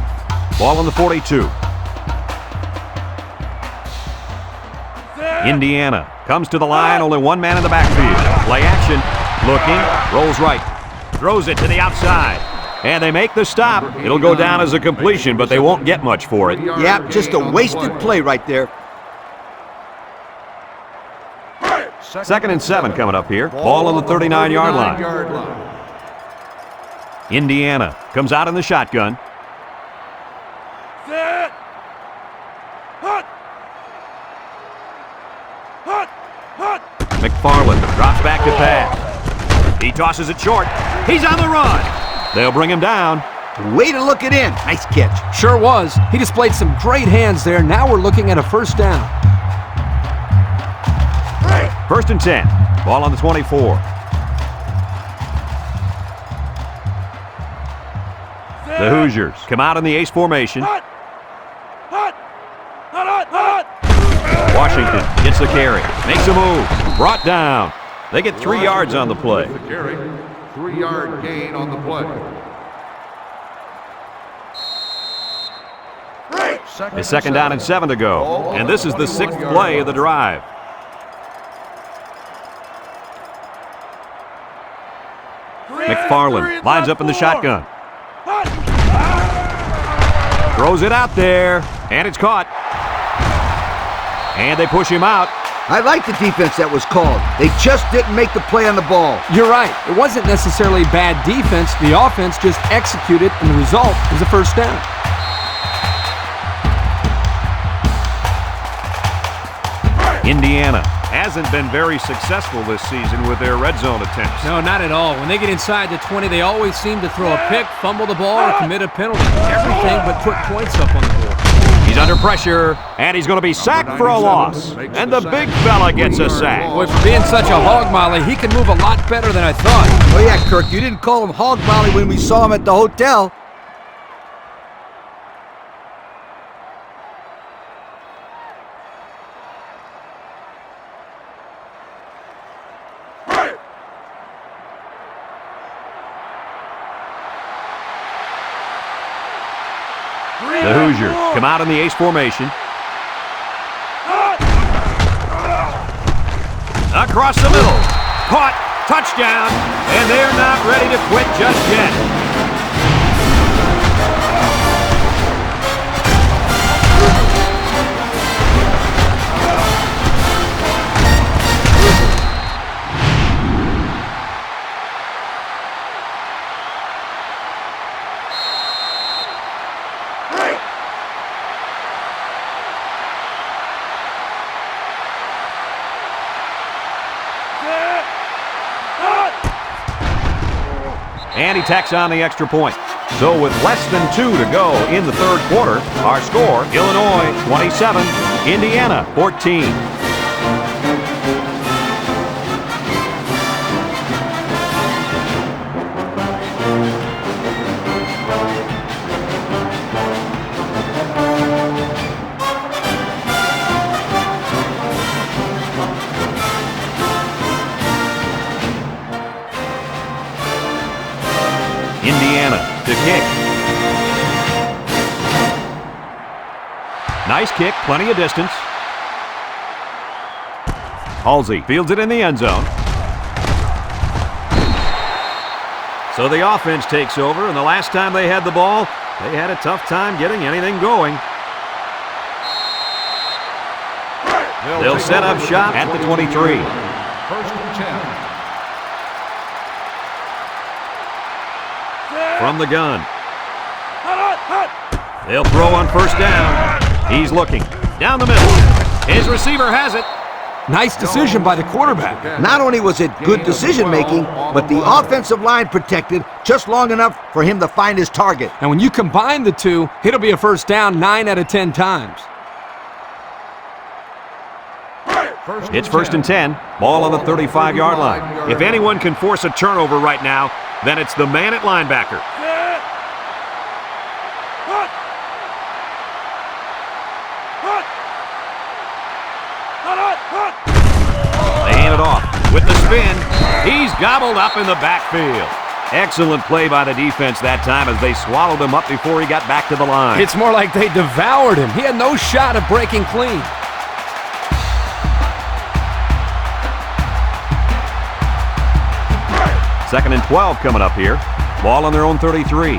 Ball on the 42. Indiana comes to the line, only 1 man in the backfield. Play action, looking, rolls right, throws it to the outside, and they make the stop. It'll go down as a completion, but they won't get much for it. Yeah, just a wasted play right there. 2nd and 7 coming up here. Ball on the 39-yard line. Indiana comes out in the shotgun. McFarland drops back to pass. He tosses it short. He's on the run. They'll bring him down. Way to look it in. Nice catch. Sure was. He displayed some great hands there. Now we're looking at a 1st down. 1st and 10. Ball on the 24. The Hoosiers come out in the ace formation. Washington gets the carry. Makes a move. Brought down. They get 3 yards on the play. 3-yard gain on the play. It's 2nd down and 7 to go. And this is the 6th play of the drive. McFarland lines up in the shotgun. Throws it out there. And it's caught. And they push him out. I like the defense that was called. They just didn't make the play on the ball. You're right. It wasn't necessarily bad defense. The offense just executed, and the result is a 1st down. Indiana hasn't been very successful this season with their red zone attempts. No, not at all. When they get inside the 20, they always seem to throw a pick, fumble the ball, or commit a penalty. Everything but put points up on the board. He's under pressure, and he's going to be sacked for a loss. And the big fella gets a sack. Boy, for being such a hog molly, he can move a lot better than I thought. Oh yeah, Kirk, you didn't call him Hog Molly when we saw him at the hotel. The Hoosiers come out in the ace formation. Across the middle. Caught. Touchdown. And they're not ready to quit just yet. And he tacks on the extra point. So with less than 2 to go in the third quarter, our score, Illinois 27, Indiana 14. Indiana to kick. Nice kick, plenty of distance. Halsey fields it in the end zone. So the offense takes over, and the last time they had the ball, they had a tough time getting anything going. They'll set up shop at the 23. First and 10. From the gun. They'll throw on first down. He's looking. Down the middle. His receiver has it. Nice decision by the quarterback. Not only was it good decision-making, but the offensive line protected just long enough for him to find his target. And when you combine the two, it'll be a first down 9 out of 10 times. It's first and 10. Ball on the 35-yard line. If anyone can force a turnover right now, then it's the man at linebacker. They hand it off. With the spin, he's gobbled up in the backfield. Excellent play by the defense that time as they swallowed him up before he got back to the line. It's more like they devoured him. He had no shot of breaking clean. Second and 12 coming up here. Ball on their own 33.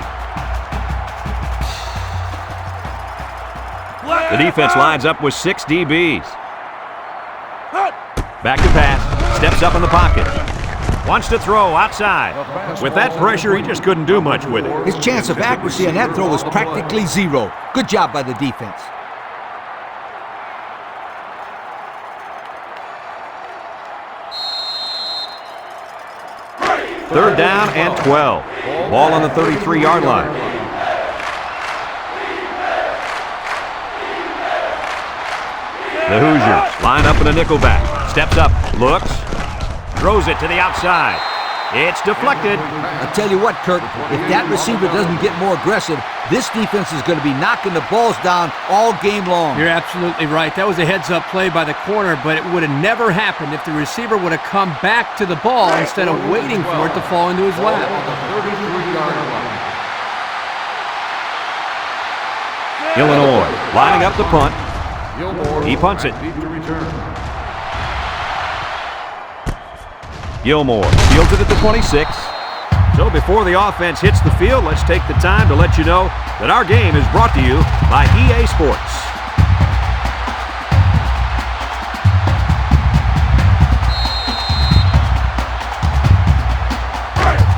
The defense lines up with 6 DBs. Back to pass. Steps up in the pocket. Wants to throw outside. With that pressure, he just couldn't do much with it. His chance of accuracy on that throw was practically zero. Good job by the defense. Third down and 12. Ball on the 33-yard line. The Hoosiers line up in a nickelback. Steps up, looks, throws it to the outside. It's deflected. I'll tell you what, Kirk, if that receiver doesn't get more aggressive, this defense is going to be knocking the balls down all game long. You're absolutely right. That was a heads-up play by the corner, but it would have never happened if the receiver would have come back to the ball instead of waiting for it to fall into his lap. 33-yard line. Illinois lining up the punt. He punts it. Deep to return. Gilmore fields it at the 26. So before the offense hits the field, let's take the time to let you know that our game is brought to you by EA Sports.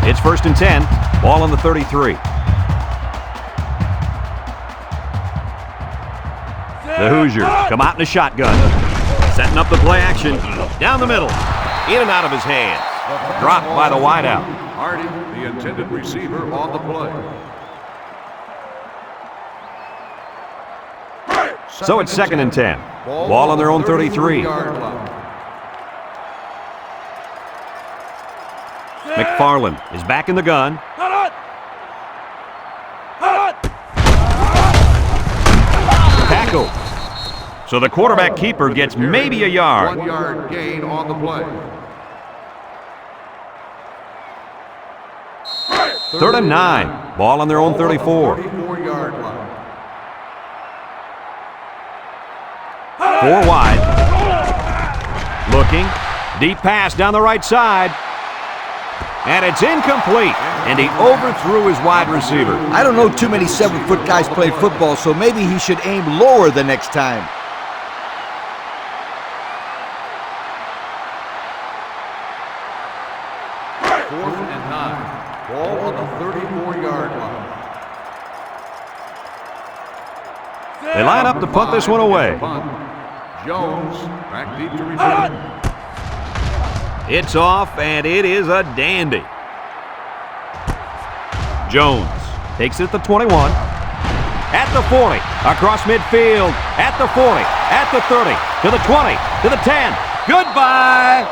It's first and 10. Ball on the 33. The Hoosiers come out in a shotgun. Setting up the play action. Down the middle. In and out of his hands. Dropped by the wideout. Hardy, the intended receiver, on the play. So it's second and 10. Ball on their own 33. McFarland is back in the gun. Tackle. So the quarterback keeper gets maybe a yard. 1 yard gain on the play. Third and 9. Ball on their own 34. 34-yard line. 4 wide. Looking. Deep pass down the right side. And it's incomplete. And he overthrew his wide receiver. I don't know too many 7-foot guys play football, so maybe he should aim lower the next time. Fourth and 9. Ball on the 34-yard line. They line up to punt this one away. Jones back deep to return. It's off, and it is a dandy. Jones takes it to 21. At the 40. Across midfield. At the 40. At the 30. To the 20. To the 10. Goodbye.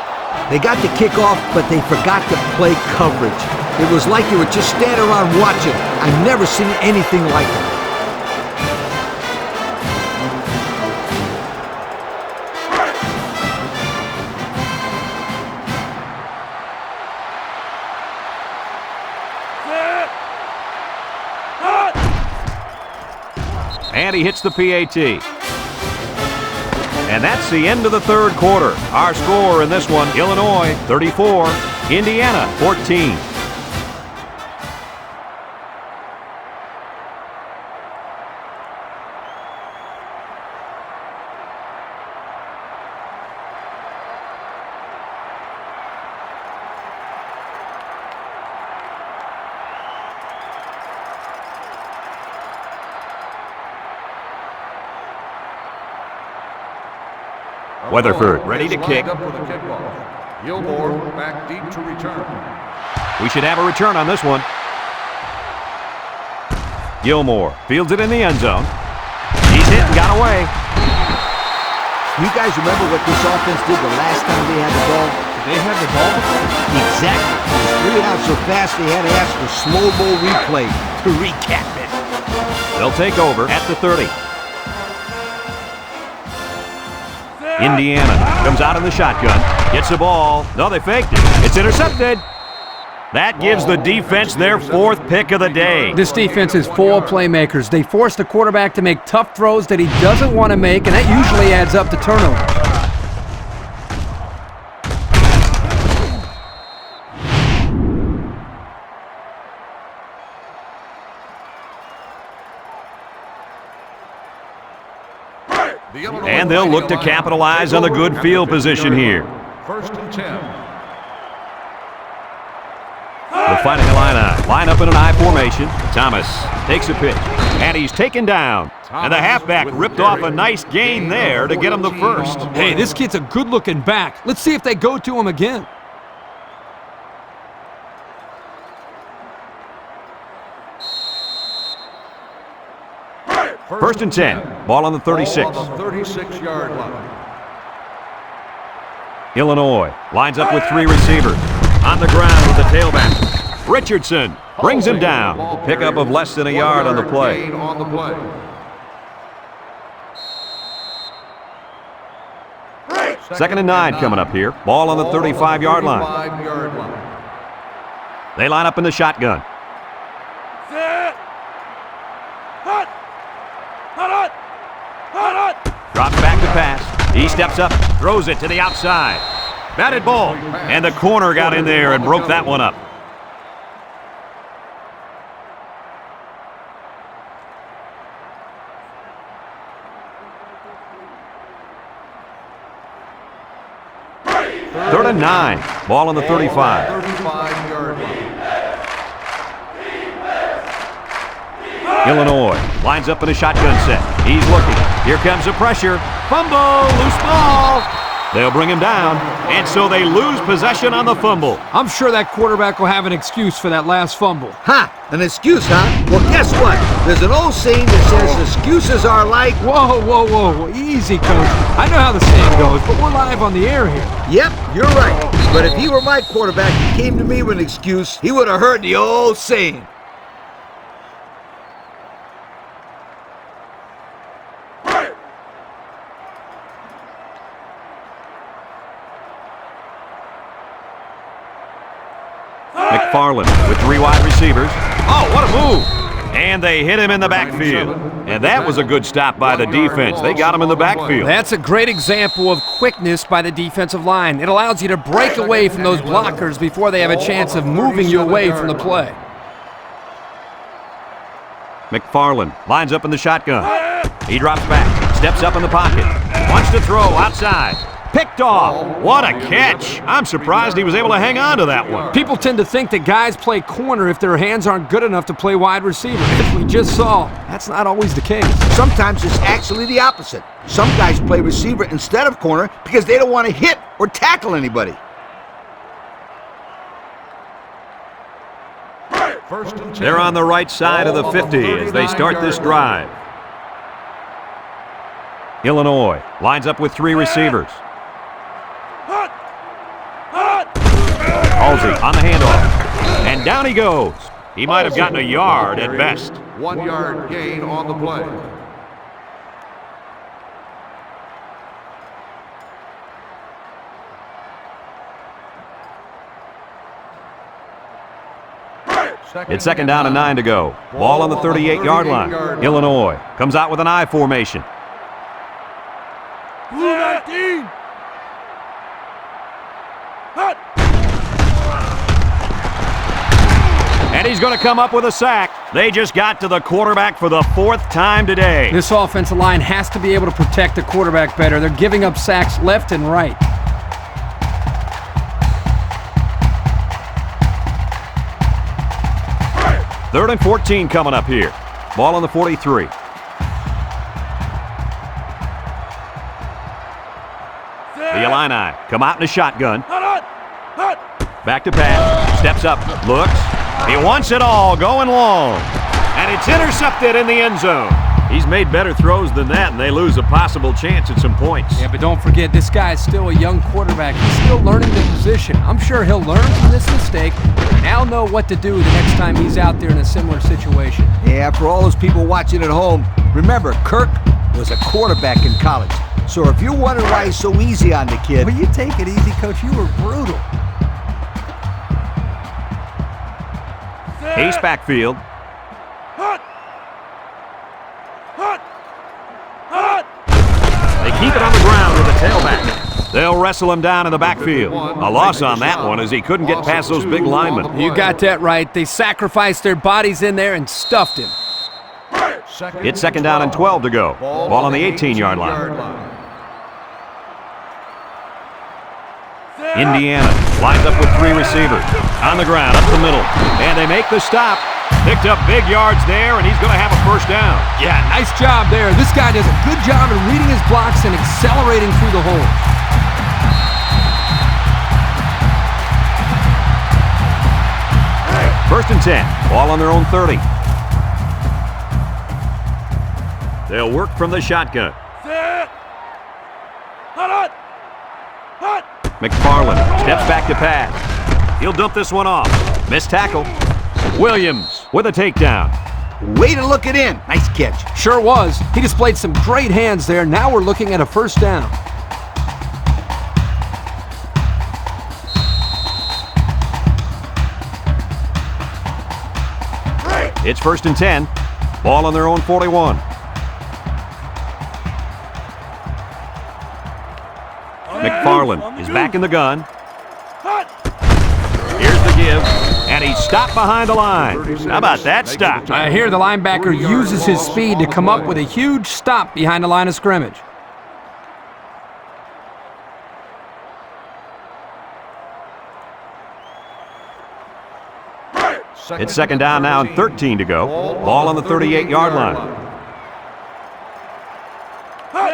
They got the kickoff, but they forgot to play coverage. It was like you were just standing around watching. I've never seen anything like it. And he hits the PAT. And that's the end of the third quarter. Our score in this one, Illinois 34, Indiana 14. Weatherford ready to kick. Up for the kickoff. Gilmore back deep to return. We should have a return on this one. Gilmore fields it in the end zone. He's hit and got away. You guys remember what this offense did the last time they had the ball? They had the ball before? Exactly. They threw it out so fast they had to ask for slow-mo replay to recap it. They'll take over at the 30. Indiana comes out in the shotgun, gets the ball. No, they faked it. It's intercepted. That gives the defense their 4th pick of the day. This defense is full of playmakers. They force the quarterback to make tough throws that he doesn't want to make, and that usually adds up to turnovers. And they'll look to capitalize on the good field position here. First and 10. The Fighting Illini line up in an I formation. Thomas takes a pitch, and he's taken down. And the halfback ripped off a nice gain there to get him the first. Hey, this kid's a good-looking back. Let's see if they go to him again. First and 10. Ball on the 36. Ball on the 36-yard line. Illinois lines up with 3 receivers. On the ground with the tailback. Richardson brings him down. Pickup of less than a yard on the play. Gain on the play. Second and 9 coming up here. Ball on the 35-yard line. 35-yard line. They line up in the shotgun. Drops back to pass. He steps up, throws it to the outside. Batted ball. And the corner got in there and broke that one up. Third and 9. Ball on the 35. 35-yard line. Illinois lines up in a shotgun set. He's looking. Here comes the pressure. Fumble, loose ball. They'll bring him down, and so they lose possession on the fumble. I'm sure that quarterback will have an excuse for that last fumble. Ha! An excuse, huh? Well, guess what? There's an old saying that says excuses are like... Whoa, whoa, whoa. Easy, Coach. I know how the saying goes, but we're live on the air here. Yep, you're right. But if he were my quarterback and came to me with an excuse, he would have heard the old saying. McFarland with 3 wide receivers. Oh, what a move! And they hit him in the backfield. And that was a good stop by the defense. They got him in the backfield. That's a great example of quickness by the defensive line. It allows you to break away from those blockers before they have a chance of moving you away from the play. McFarland lines up in the shotgun. He drops back, steps up in the pocket, wants to throw outside. Picked off. What a catch. I'm surprised he was able to hang on to that one. People tend to think that guys play corner if their hands aren't good enough to play wide receiver. As we just saw, that's not always the case. Sometimes it's actually the opposite. Some guys play receiver instead of corner because they don't want to hit or tackle anybody. They're on the right side of the 50 as they start this drive. Illinois lines up with 3 receivers. Halsey on the handoff. And down he goes. He might have gotten a yard at best. 1 yard gain on the play. It's second down and 9 to go. Ball on the 38-yard line. Illinois comes out with an I formation. Blue 19. And he's going to come up with a sack. They just got to the quarterback for the 4th time today. This offensive line has to be able to protect the quarterback better. They're giving up sacks left and right. Third and 14 coming up here. Ball on the 43. The Illini come out in a shotgun. Back to pass. Steps up. Looks. He wants it all going long. And it's intercepted in the end zone. He's made better throws than that, and they lose a possible chance at some points. Yeah, but don't forget, this guy is still a young quarterback. He's still learning the position. I'm sure he'll learn from this mistake and now know what to do the next time he's out there in a similar situation. Yeah, for all those people watching at home, remember, Kirk was a quarterback in college. So if you're wondering why he's so easy on the kid... Well, you take it easy, Coach. You were brutal. Ace backfield. They keep it on the ground with the tailback. They'll wrestle him down in the backfield. A loss on that one as he couldn't get past those big linemen. You got that right. They sacrificed their bodies in there and stuffed him. It's second down and 12 to go. Ball on the 18-yard line. Indiana lines up with 3 receivers. On the ground, up the middle. And they make the stop. Picked up big yards there, and he's going to have a first down. Yeah, nice job there. This guy does a good job of reading his blocks and accelerating through the hole. First and 10. Ball on their own 30. They'll work from the shotgun. McFarland steps back to pass. He'll dump this one off. Missed tackle. Williams with a takedown. Way to look it in. Nice catch. Sure was. He displayed some great hands there. Now we're looking at a first down. It's first and 10. Ball on their own 41. McFarland is back in the gun. Here's the give, and he's stopped behind the line. How about that stop? I hear the linebacker uses his speed to come up with a huge stop behind the line of scrimmage. It's second down now and 13 to go. Ball on the 38-yard line.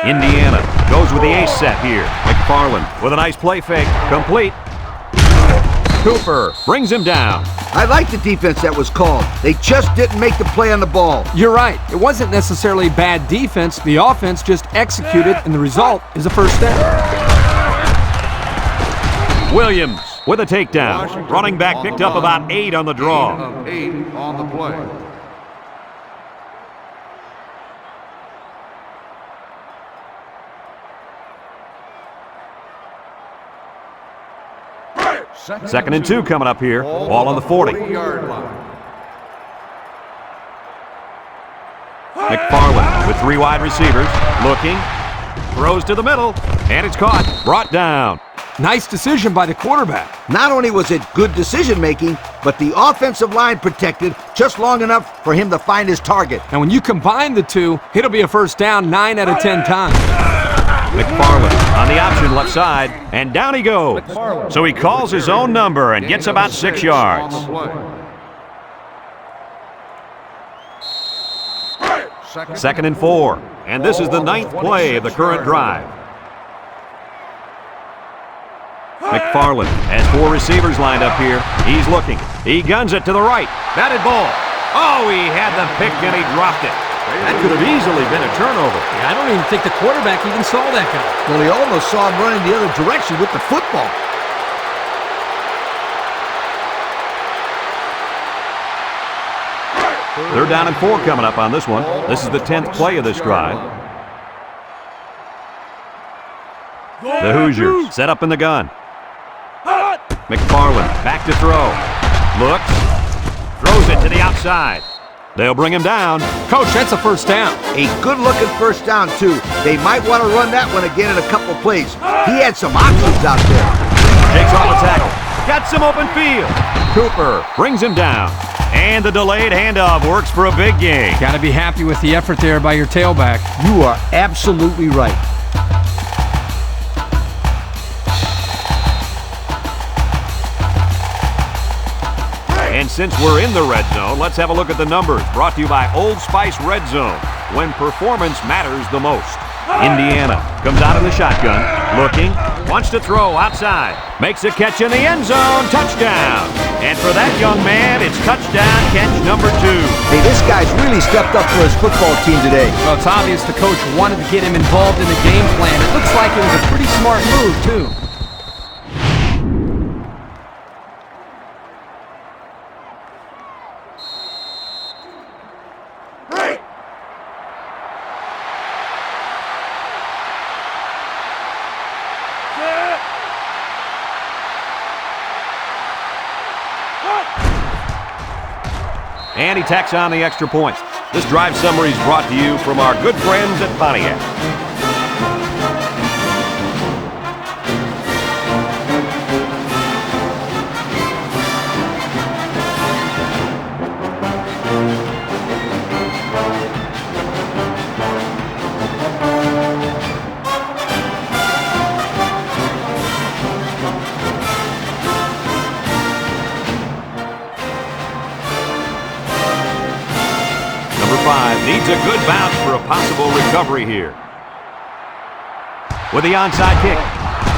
Indiana goes with the ace set here. McFarland with a nice play fake. Complete. Cooper brings him down. I like the defense that was called. They just didn't make the play on the ball. You're right. It wasn't necessarily bad defense. The offense just executed, and the result is a first down. Williams with a takedown. Running back picked up about 8 on the draw. 8 on the play. Second and 2 coming up here. Ball on the 40. McFarland with 3 wide receivers. Looking. Throws to the middle. And it's caught. Brought down. Nice decision by the quarterback. Not only was it good decision-making, but the offensive line protected just long enough for him to find his target. And when you combine the two, it'll be a first down 9 out of 10 times. McFarland on the option left side, and down he goes. So he calls his own number and gets about 6 yards. Second and 4, and this is the 9th play of the current drive. McFarland has 4 receivers lined up here. He's looking. He guns it to the right. Batted ball. Oh, he had the pick and he dropped it. That could have easily been a turnover. I don't even think the quarterback even saw that guy. Well, he almost saw him running the other direction with the football. Third down and 4 coming up on this one. This is the 10th play of this drive. The Hoosiers set up in the gun. McFarland back to throw. Looks. Throws it to the outside. They'll bring him down. Coach, that's a first down. A good-looking first down, too. They might want to run that one again in a couple plays. He had some options out there. Takes off a tackle. Got some open field. Cooper brings him down. And the delayed handoff works for a big gain. Got to be happy with the effort there by your tailback. You are absolutely right. And since we're in the red zone, let's have a look at the numbers. Brought to you by Old Spice Red Zone, when performance matters the most. Indiana comes out in the shotgun, looking, wants to throw outside, makes a catch in the end zone, touchdown. And for that young man, it's touchdown catch number 2. Hey, this guy's really stepped up for his football team today. Well, it's obvious the coach wanted to get him involved in the game plan. It looks like it was a pretty smart move, too. And he tacks on the extra point. This drive summary is brought to you from our good friends at Pontiac. Needs a good bounce for a possible recovery here. With the onside kick.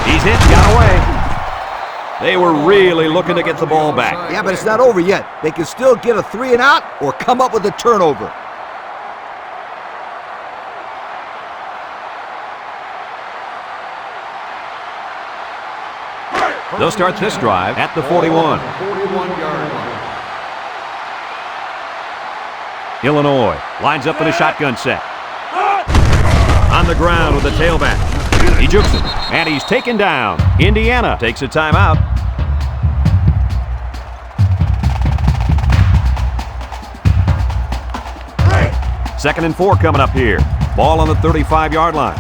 He's hit, got away. They were really looking to get the ball back. Yeah, but it's not over yet. They can still get a 3 and out or come up with a turnover. They'll start this drive at the 41. 41-yard line. Illinois lines up in a shotgun set. On the ground with the tailback. He jukes it, and he's taken down. Indiana takes a timeout. Second and 4 coming up here. Ball on the 35-yard line.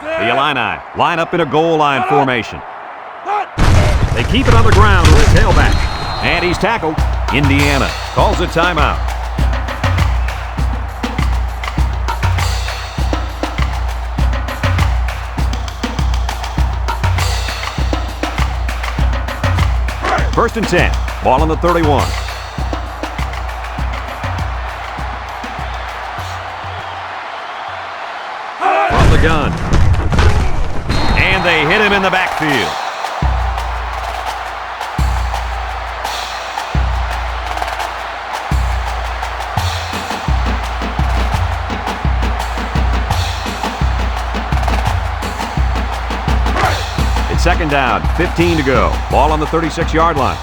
The Illini line up in a goal line formation. They keep it on the ground with the tailback. And he's tackled. Indiana calls a timeout. First and 10. Ball on the 31. From the gun. And they hit him in the backfield. Second down, 15 to go. Ball on the 36-yard line.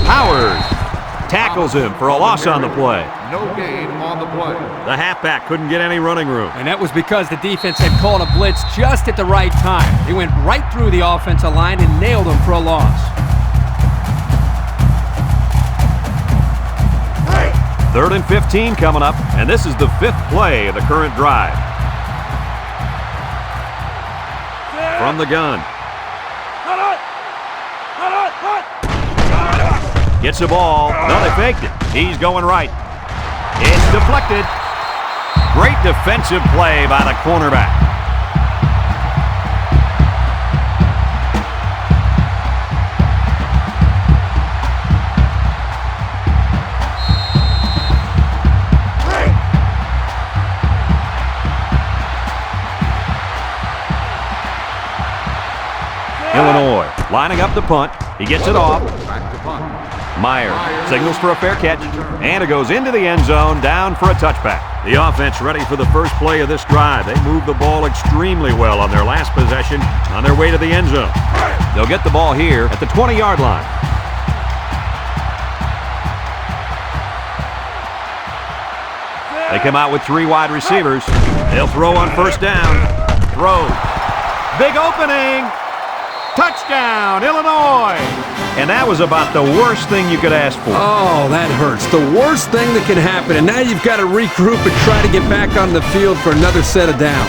Howard tackles him for a loss on the play. No gain on the play. The halfback couldn't get any running room. And that was because the defense had called a blitz just at the right time. They went right through the offensive line and nailed him for a loss. Third and 15 coming up, and this is the 5th play of the current drive. From the gun. Gets the ball. No, they faked it. He's going right. It's deflected. Great defensive play by the cornerback. Illinois lining up the punt. He gets it off. Back to punt. Meyer signals for a fair catch, and it goes into the end zone, down for a touchback. The offense ready for the first play of this drive. They moved the ball extremely well on their last possession on their way to the end zone. They'll get the ball here at the 20-yard line. They come out with 3 wide receivers. They'll throw on first down. Throw. Big opening. Touchdown, Illinois! And that was about the worst thing you could ask for. Oh, that hurts. The worst thing that can happen. And now you've got to regroup and try to get back on the field for another set of downs.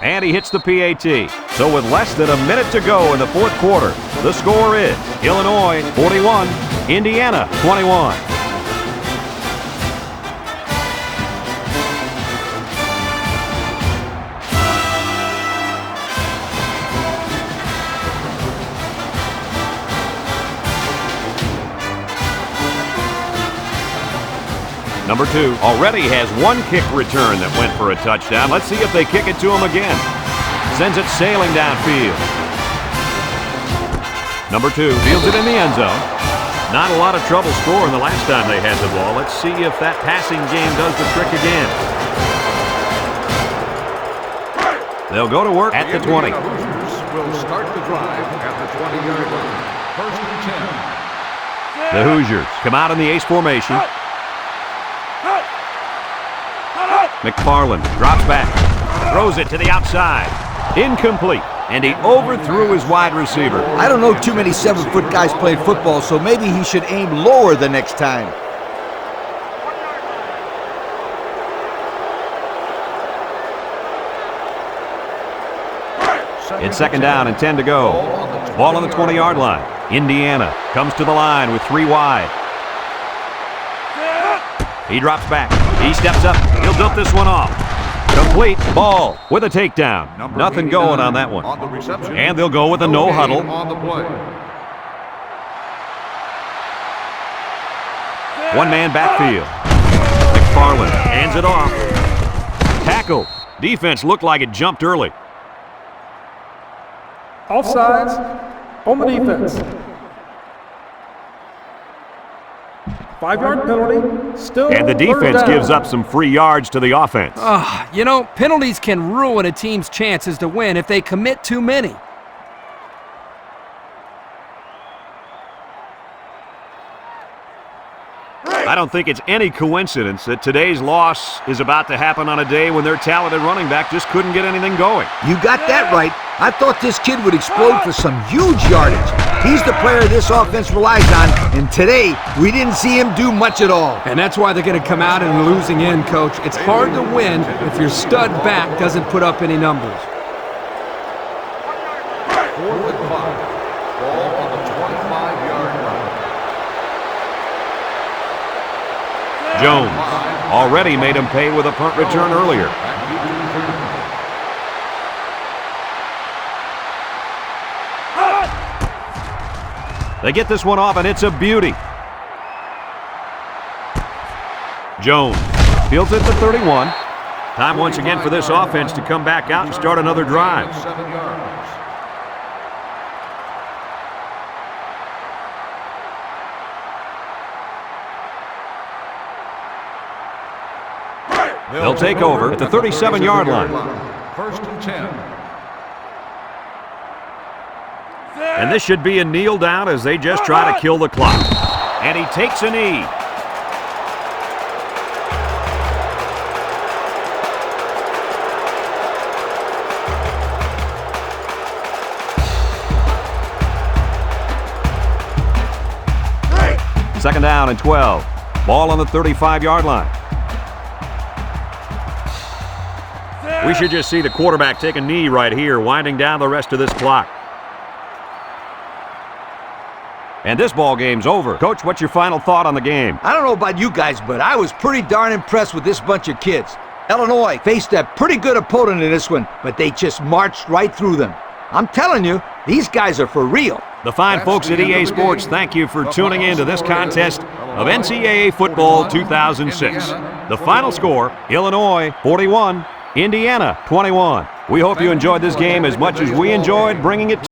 And he hits the PAT. So with less than a minute to go in the 4th quarter, the score is Illinois 41, Indiana 21. Number 2 already has 1 kick return that went for a touchdown. Let's see if they kick it to him again. Sends it sailing downfield. Number 2 fields it in the end zone. Not a lot of trouble scoring the last time they had the ball. Let's see if that passing game does the trick again. They'll go to work at the 20. The Hoosiers will start the drive at the 20-yard line. First and 10. The Hoosiers come out in the ace formation. McFarland drops back, throws it to the outside. Incomplete, and he overthrew his wide receiver. I don't know too many 7-foot guys playing football, so maybe he should aim lower the next time. It's second down and 10 to go. Ball on the 20-yard line. Indiana comes to the line with 3 wide. He drops back. He steps up. He'll dump this one off. Complete. Ball with a takedown. Nothing going on that one. On the reception. And they'll go with a no huddle. On the play. 1-man backfield. McFarland hands it off. Tackle. Defense looked like it jumped early. Offsides on the defense. 5-yard penalty, still And the third defense down. gives up some free yards to the offense. You know, penalties can ruin a team's chances to win if they commit too many. I don't think it's any coincidence that today's loss is about to happen on a day when their talented running back just couldn't get anything going. You got that right. I thought this kid would explode for some huge yardage. He's the player this offense relies on, and today we didn't see him do much at all. And that's why they're going to come out in a losing end, Coach. It's hard to win if your stud back doesn't put up any numbers. 4th and 5. Ball on the 25-yard line. Jones already made him pay with a punt return earlier. They get this one off, and it's a beauty. Jones fields it to 31. Time once again for this offense to come back out and start another drive. 7 yards. They'll take over at the 37-yard line. First and 10. And this should be a kneel down as they just try to kill the clock. And he takes a knee. Second down and 12. Ball on the 35-yard line. We should just see the quarterback take a knee right here, winding down the rest of this clock. And this ball game's over. Coach, what's your final thought on the game? I don't know about you guys, but I was pretty darn impressed with this bunch of kids. Illinois faced a pretty good opponent in this one, but they just marched right through them. I'm telling you, these guys are for real. The fine folks at EA Sports, thank you for tuning in to this contest of NCAA Football 2006. The final score, Illinois 41, Indiana 21. We hope you enjoyed this game as much as we enjoyed bringing it to you.